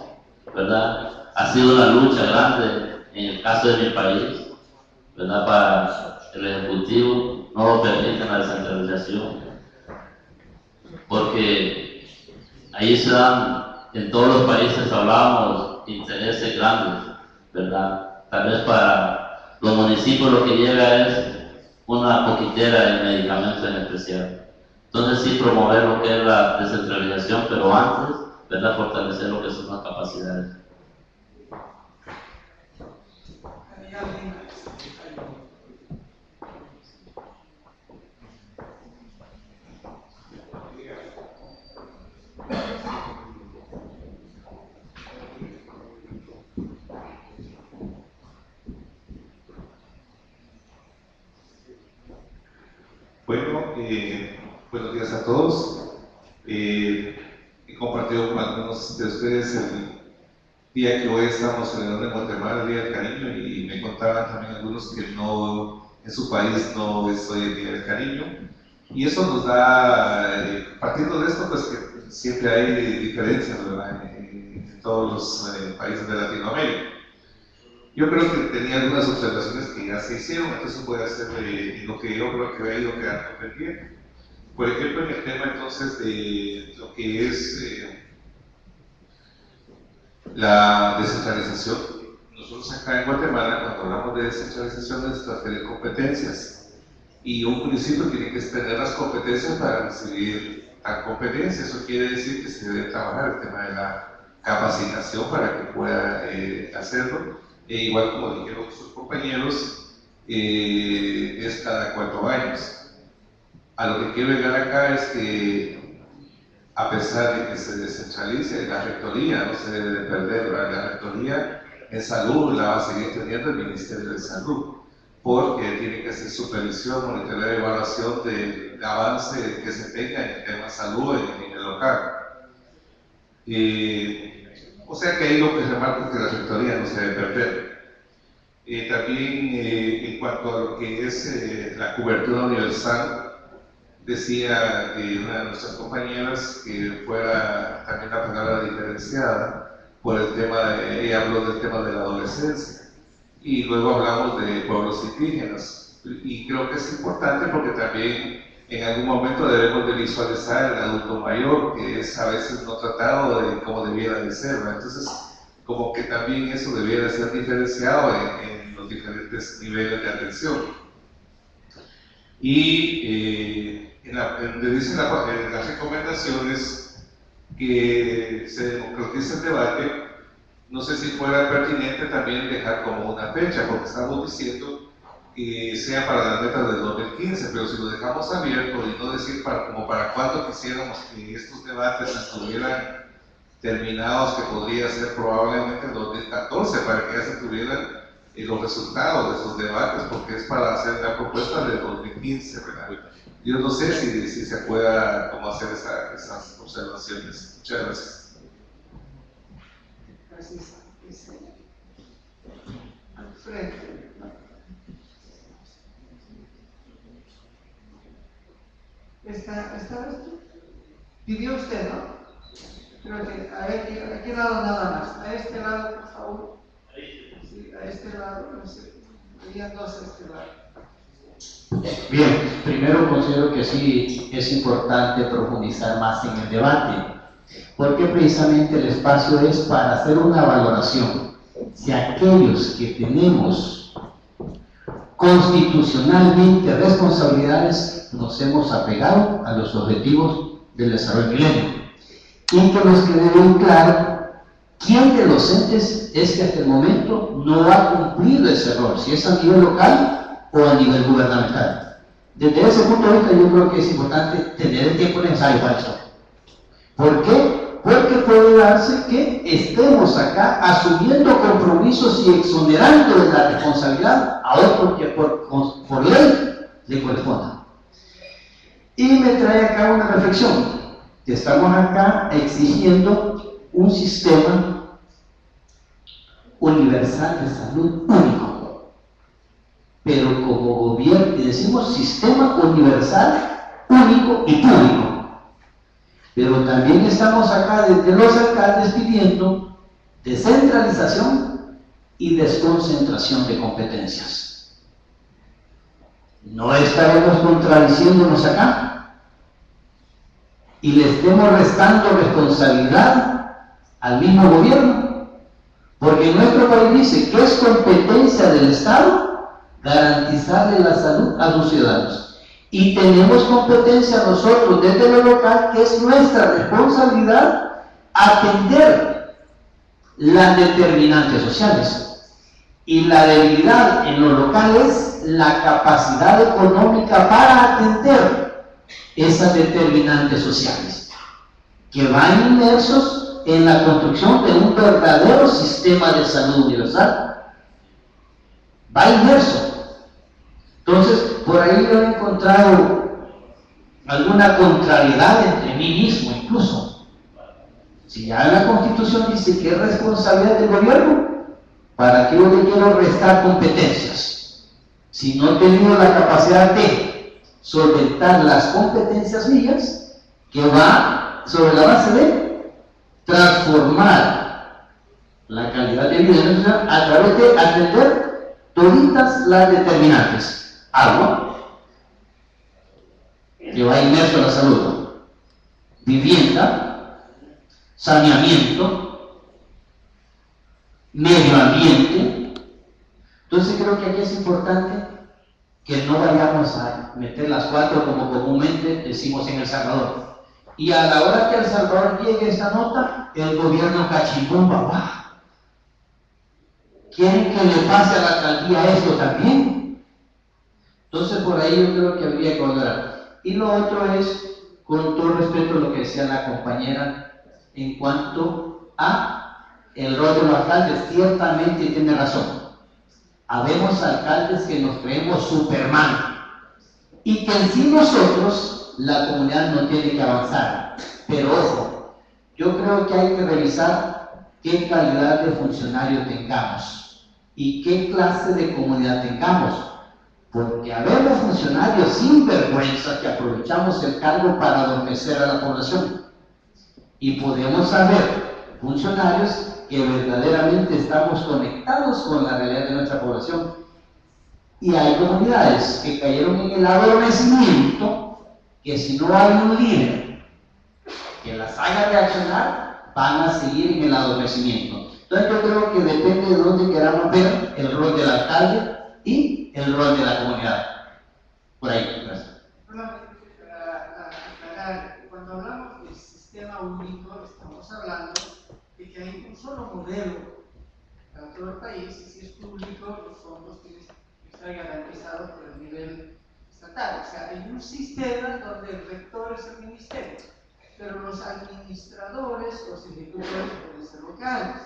¿verdad? Ha sido una lucha grande en el caso de mi país, ¿verdad? Para el Ejecutivo no lo permiten la descentralización, porque ahí se dan, en todos los países hablamos intereses grandes, ¿verdad? Tal vez para los municipios lo que llega es una poquitera de medicamentos en especial. Entonces sí promover lo que es la descentralización, pero antes, ¿verdad? Fortalecer lo que son las capacidades. Bueno, buenos días a todos. He compartido con algunos de ustedes el día que hoy estamos celebrando en Guatemala, el Día del Cariño, y me contaban también algunos que no, en su país no es hoy el Día del Cariño. Y eso nos da, partiendo de esto, pues que siempre hay diferencias, ¿verdad? En todos los países de Latinoamérica. Yo creo que tenía algunas observaciones que ya se hicieron, entonces voy a hacer lo que yo creo que ha ido quedando pendiente. Por ejemplo, en el tema entonces de lo que es la descentralización. Nosotros acá en Guatemala, cuando hablamos de descentralización, es transferir competencias. Y un municipio tiene que tener las competencias para recibir la competencia. Eso quiere decir que se debe trabajar el tema de la capacitación para que pueda hacerlo. Igual como dijeron sus compañeros, es cada 4 años. A lo que quiero llegar acá es que, a pesar de que se descentralice, la rectoría no se debe de perder. La rectoría en salud la va a seguir teniendo el Ministerio de Salud, porque tiene que hacer supervisión, monitorear y evaluación del avance que se tenga en el tema de salud en el nivel local. O sea que ahí lo que remarco es que la rectoría no se debe perder. También en cuanto a lo que es la cobertura universal, decía una de nuestras compañeras que fuera también la palabra diferenciada por el tema ella habló del tema de la adolescencia y luego hablamos de pueblos indígenas, y creo que es importante porque también en algún momento debemos de visualizar el adulto mayor, que es a veces no tratado como debiera de ser, ¿no? Entonces como que también eso debiera ser diferenciado en los diferentes niveles de atención. Y dicen las recomendaciones que se democratice el debate. No sé si fuera pertinente también dejar como una fecha, porque estamos diciendo que sea para las metas del 2015, pero si lo dejamos abierto y no decir como para cuándo quisiéramos que estos debates estuvieran terminados, que podría ser probablemente en 2014, para que ya se tuvieran los resultados de esos debates, porque es para hacer la propuesta del 2015, ¿verdad? Yo no sé si se pueda cómo hacer esas observaciones. Muchas gracias. Gracias. Al frente. ¿Esta pidió usted, no? Creo que a qué lado nada más. A este lado, por favor. Sí, a este lado. No sé. Habían dos a este lado. Bien, primero considero que sí es importante profundizar más en el debate, porque precisamente el espacio es para hacer una valoración. Si aquellos que tenemos constitucionalmente responsabilidades nos hemos apegado a los objetivos del desarrollo del milenio, y que nos quede bien claro quién de los entes es que hasta el momento no ha cumplido ese rol, si es a nivel local o a nivel gubernamental. Desde ese punto de vista yo creo que es importante tener el tiempo necesario para eso. ¿Por qué? Porque puede darse que estemos acá asumiendo compromisos y exonerando de la responsabilidad a otros que por ley le corresponda. Y me trae acá una reflexión. Estamos acá exigiendo un sistema universal de salud único, pero como gobierno, y decimos sistema universal único y público, pero también estamos acá desde los alcaldes pidiendo descentralización y desconcentración de competencias. ¿No estaremos contradiciéndonos acá? Y le estemos restando responsabilidad al mismo gobierno, porque nuestro país dice que es competencia del Estado garantizarle la salud a sus ciudadanos, y tenemos competencia nosotros desde lo local, que es nuestra responsabilidad atender las determinantes sociales, y la debilidad en lo local es la capacidad económica para atender esas determinantes sociales, que van inmersos en la construcción de un verdadero sistema de salud universal. Va inmerso. Entonces, por ahí yo he encontrado alguna contrariedad entre mí mismo incluso. Si ya la Constitución dice que es responsabilidad del gobierno, ¿para qué yo le quiero restar competencias? Si no he tenido la capacidad de solventar las competencias mías, que va sobre la base de transformar la calidad de vida de la sociedad a través de atender toditas las determinantes. Agua, que va inmerso en la salud, vivienda, saneamiento, medio ambiente. Entonces creo que aquí es importante que no vayamos a meter las cuatro como comúnmente decimos en El Salvador. Y a la hora que El Salvador llegue esta nota, el gobierno cachimbomba, ¡bah! ¿Quieren que le pase a la alcaldía esto también? Entonces por ahí yo creo que habría que valorar. Y lo otro es, con todo respeto a lo que decía la compañera, en cuanto a el rol de los alcaldes, ciertamente tiene razón. Habemos alcaldes que nos creemos Superman y que en sí nosotros, la comunidad no tiene que avanzar. Pero ojo, yo creo que hay que revisar qué calidad de funcionario tengamos y qué clase de comunidad tengamos, porque habemos funcionarios sin vergüenza que aprovechamos el cargo para adormecer a la población, y podemos haber funcionarios que verdaderamente estamos conectados con la realidad de nuestra población. Y hay comunidades que cayeron en el adormecimiento, que si no hay un líder que las haga reaccionar, van a seguir en el adormecimiento. Entonces yo creo que depende de dónde queramos ver el rol del alcalde y el rol de la comunidad. Por ahí, gracias. Cuando hablamos del sistema único, estamos hablando de que hay un solo modelo para todo el país, y si es público, los fondos tienen que estar garantizados por el nivel estatal. O sea, hay un sistema donde el rector es el ministerio, pero los administradores, los ejecutores pueden ser locales.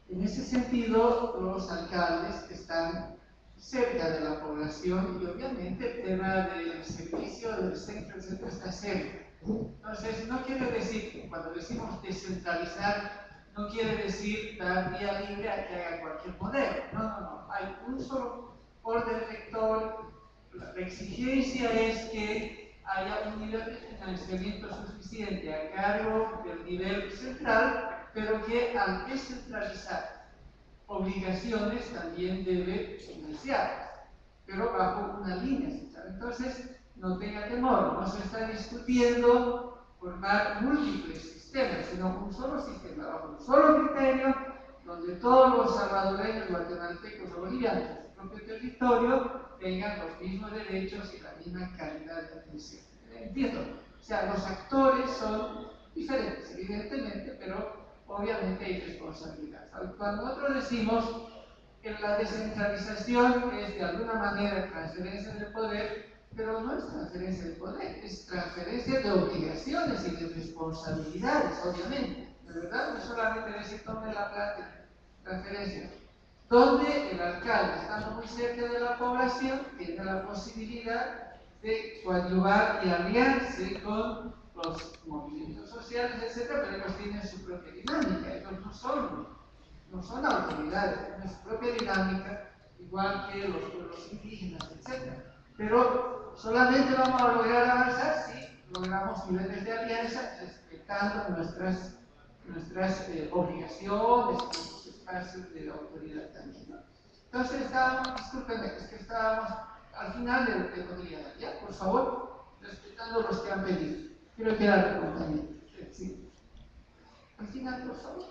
En ese sentido, los alcaldes están cerca de la población y obviamente el tema del servicio del centro, etcétera, está cerca. Entonces, no quiere decir, cuando decimos descentralizar, no quiere decir dar vía libre a que haga cualquier modelo. No. Hay un solo orden rector. La exigencia es que haya un nivel de financiamiento suficiente a cargo del nivel central, pero que al descentralizar obligaciones también debe financiarlas, pero bajo una línea central. Entonces, no tenga temor, no se está discutiendo formar múltiples sistemas, sino un solo sistema, bajo un solo criterio, donde todos los salvadoreños, guatemaltecos o bolivianos de su propio territorio tengan los mismos derechos y la misma calidad de atención. Entiendo, o sea, los actores son diferentes, evidentemente, pero obviamente hay responsabilidad. Cuando nosotros decimos que la descentralización es de alguna manera transferencia de poder, pero no es transferencia de poder, es transferencia de obligaciones y de responsabilidades, obviamente. De verdad, no solamente decir tome la plata, transferencia. Donde el alcalde, estando muy cerca de la población, tiene la posibilidad de coadyuvar y aliarse con los movimientos sociales, etc., pero ellos tienen su propia dinámica, ellos no son autoridades, tienen su propia dinámica, igual que los pueblos indígenas, etc. Pero solamente vamos a lograr avanzar si logramos niveles de alianza respetando nuestras obligaciones, nuestros espacios de autoridad también, ¿no? Entonces estábamos, discúlpenme, es que estábamos al final de podría dar, ¿ya? Por favor, respetando los que han pedido. Quiero quedar con compañero. Sí. Al final, por favor.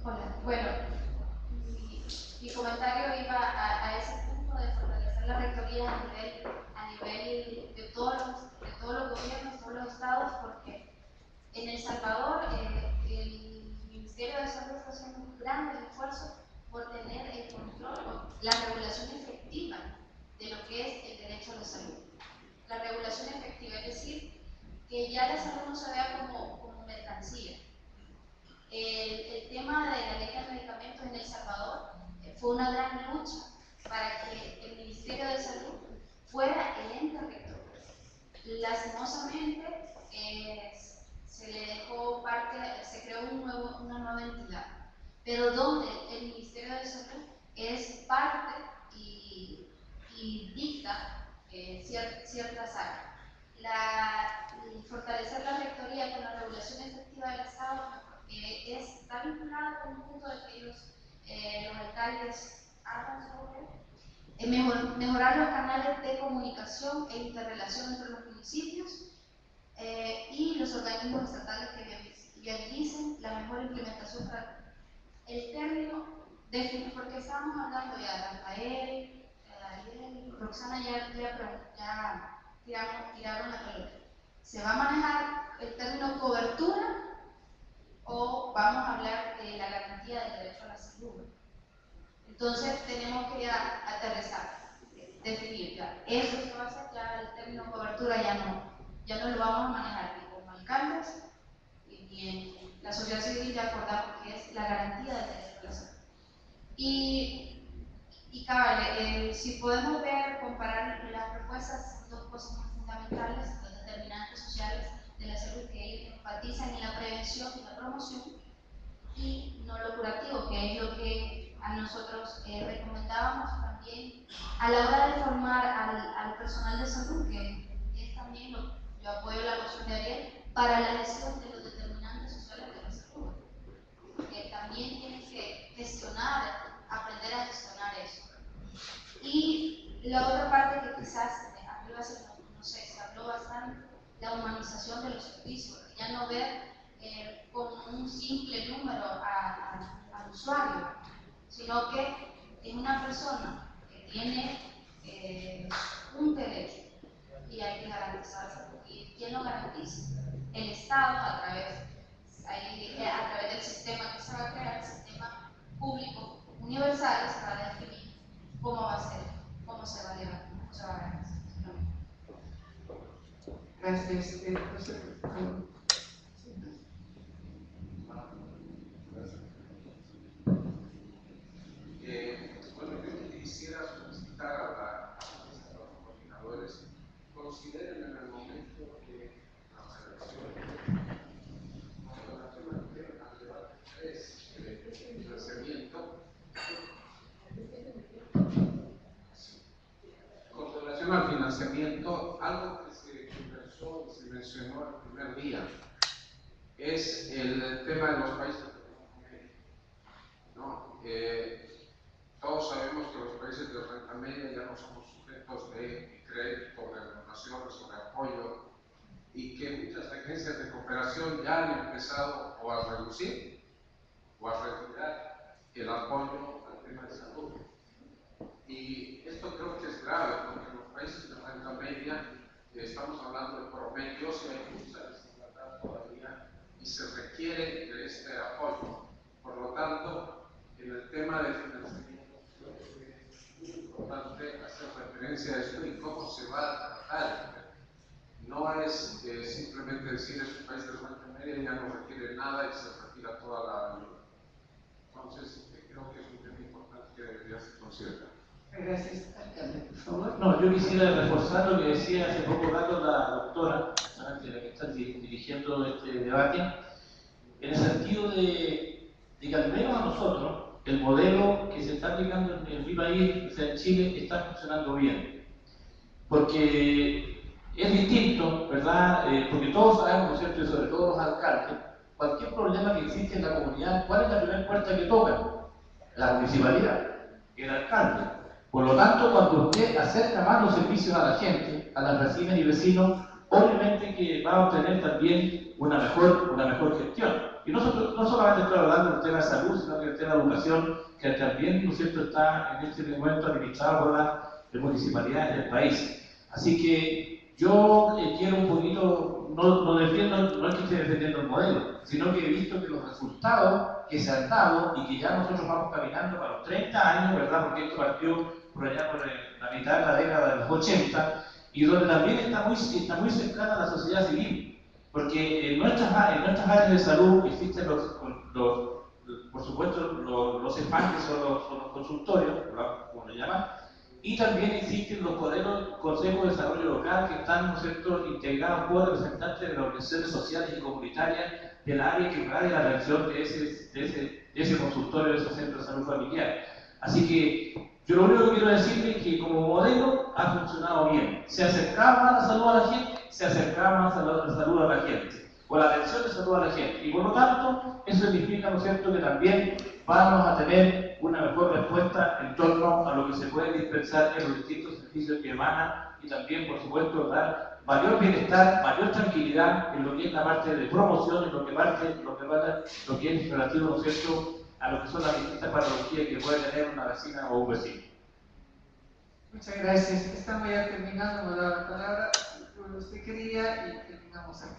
Hola, bueno, mi comentario iba a ese punto de fortalecer la rectoría a nivel de todos los gobiernos, todos los estados, porque en El Salvador el Ministerio de Salud está haciendo un gran esfuerzo por tener el control, la regulación efectiva de lo que es el derecho a la salud. La regulación efectiva, es decir, que ya la salud no se vea como mercancía. El tema de la ley de medicamentos en El Salvador fue una gran lucha para que el Ministerio de Salud fuera el ente rector. Lastimosamente se le dejó se creó una nueva entidad, pero donde el Ministerio de Salud es parte y dicta ciertas áreas. Fortalecer la rectoría con la regulación efectiva del Estado está vinculado con un punto de que los alcaldes hablan sobre mejorar los canales de comunicación e interrelación entre los municipios y los organismos estatales que viabilicen la mejor implementación para el término de, porque estábamos hablando ya, Rafael, Ariel, Roxana ya tiraron la pelota. ¿Se va a manejar el término cobertura o vamos a hablar de la garantía del derecho a la salud? Entonces tenemos que ya aterrizar, definir ya. Eso se va a hacer, ya el término cobertura ya no lo vamos a manejar ni como alcaldes ni en la sociedad civil, ya acordamos que es la garantía del derecho a la salud. Y cabal, si podemos ver, comparar las propuestas, son dos cosas muy fundamentales, los determinantes sociales de la salud, que ellos enfatizan en la prevención y la promoción, y no lo curativo, que es lo que a nosotros recomendábamos también a la hora de formar al personal de salud, que es también yo apoyo la moción de Ariel, para la gestión de los determinantes sociales de la salud, porque también tienen que aprender a gestionar eso. Y la otra parte que quizás arriba se habló bastante, la humanización de los servicios, ya no ver con un simple número al usuario, sino que es una persona que tiene un derecho y hay que garantizarlo. ¿Y quién lo garantiza? El Estado, a través del sistema que se va a crear, el sistema público universal, se va a definir Gracias. Bueno, yo quisiera solicitar a los coordinadores, consideren en el momento que las elecciones, con relación al debate 3 de financiamiento, con relación al financiamiento, algo que se conversó y se mencionó el primer día es el tema de los países de renta media, ¿no? Todos sabemos que los países de renta media ya no somos sujetos de crédito, de donaciones o de apoyo, y que muchas agencias de cooperación ya han empezado o a reducir o a retirar el apoyo al tema de salud. Y esto creo que es grave, porque en los países de renta media estamos hablando de promedios y hay mucha desigualdad todavía y se requiere de este apoyo. Por lo tanto, en el tema de financiamiento, es importante hacer referencia a esto y cómo se va a tratar. No es simplemente decir es un país de renta media, ya no requiere nada y se retira toda la ayuda. Entonces, creo que es un tema importante que debería ser considerado. Gracias, alcalde, por favor. No, yo quisiera reforzar lo que decía hace poco rato la doctora, la que está dirigiendo este debate, en el sentido de que al menos a nosotros, el modelo que se está aplicando en mi país, o sea, en Chile, está funcionando bien. Porque es distinto, ¿verdad? Porque todos sabemos, ¿no es cierto?, y sobre todo los alcaldes, cualquier problema que existe en la comunidad, ¿cuál es la primera puerta que tocan? La municipalidad, el alcalde. Por lo tanto, cuando usted acerca más los servicios a la gente, a las vecinas y vecinos, obviamente que va a obtener también una mejor gestión. Y no solamente estoy hablando del tema de salud, sino que del tema de educación, que también, ¿no es cierto?, está en este momento administrado por las municipalidades del país. Así que yo quiero un poquito, no defiendo, no es que esté defendiendo el modelo, sino que he visto que los resultados que se han dado y que ya nosotros vamos caminando para los 30 años, ¿verdad?, porque esto partió por allá por la mitad de la década de los 80, y donde también está muy cercana a la sociedad civil. Porque en nuestras áreas de salud existen por supuesto, los EFAN, que son los consultorios, como le llaman, y también existen los consejos de desarrollo local que están, ¿no es cierto?, integrados por representantes de las organizaciones sociales y comunitarias del área que va de la atención de ese consultorio, de esos centros de salud familiar. Así que yo lo único que quiero decirles es que como modelo ha funcionado bien. Se acercaba más la salud a la gente, se acercaba más la salud a la gente, o la atención de salud a la gente. Y por lo tanto, eso significa, ¿no es cierto?, que también vamos a tener una mejor respuesta en torno a lo que se puede dispensar en los distintos servicios que emanan y también, por supuesto, dar mayor bienestar, mayor tranquilidad en lo que es la parte de promoción, en lo que es relativo, ¿no es cierto?, a lo que son las distintas patologías que puede tener una vecina o un vecino. Muchas gracias. Estamos ya terminando, me da la palabra lo que usted quería y terminamos acá.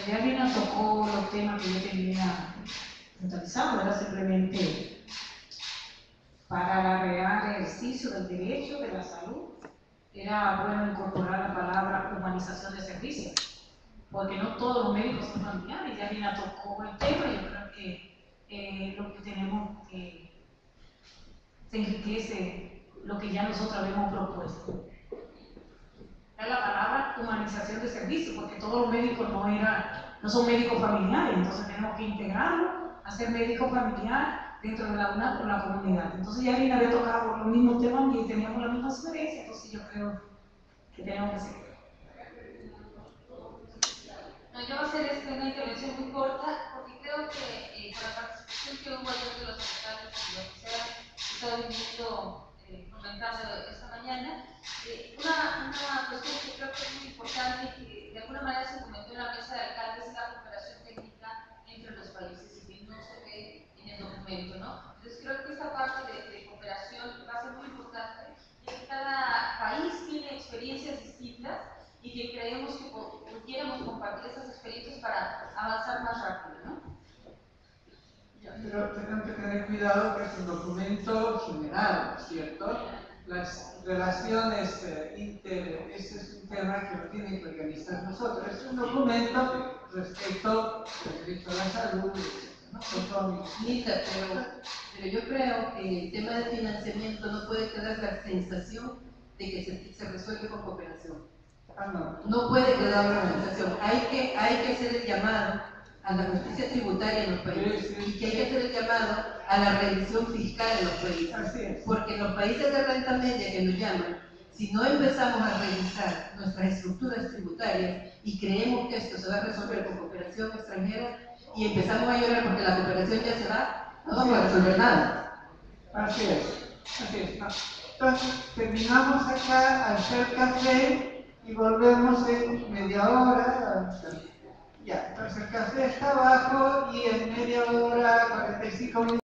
Ya Lina tocó los temas que yo tenía mentalizados, era simplemente para el real ejercicio del derecho de la salud. Era bueno incorporar la palabra humanización de servicios, porque no todos los médicos son familiares. Ya Lina tocó el tema y yo creo que lo que tenemos que se enriquece lo que ya nosotros habíamos propuesto. Era la palabra humanización de servicios, porque todos los médicos no son médicos familiares, entonces tenemos que integrarlo, hacer médico familiar dentro de la UNAD con la comunidad. Entonces ya Lina había tocado los mismos temas y teníamos la misma experiencia, entonces yo creo que tenemos que seguir. No, yo voy a hacer una intervención muy corta, porque creo que con la participación que hubo ayer de los secretarios y lo que se ha estado viniendo comentando esta mañana, una cuestión que creo que es muy importante, que de alguna manera se comentó en la mesa de alcaldes, es la cooperación técnica entre los países, y que no se ve en el documento, ¿no? Entonces creo que esta parte de cooperación va a ser muy importante, ya que cada país tiene experiencias distintas y que creemos que pudiéramos compartir esas experiencias para avanzar más rápido, ¿no? pero tenemos que tener cuidado que es un documento general, ¿cierto? Las relaciones ese es un tema que lo tienen que organizar nosotros. Es un documento respecto al derecho a la salud, ¿no? Lisa, pero yo creo que en el tema de financiamiento no puede quedar la sensación de que se resuelve con cooperación. No puede quedar una sensación. Hay que hacer el llamado a la justicia tributaria en los países y que hay que hacer el llamado a la revisión fiscal en los países. Porque en los países de renta media que nos llaman, si no empezamos a revisar nuestras estructuras tributarias y creemos que esto se va a resolver con cooperación extranjera y empezamos a llorar porque la cooperación ya se va, no vamos a resolver nada. Así es, así es. Entonces, terminamos acá al hacer café y volvemos en media hora. Ya, entonces el café está abajo y en media hora, 45 minutos.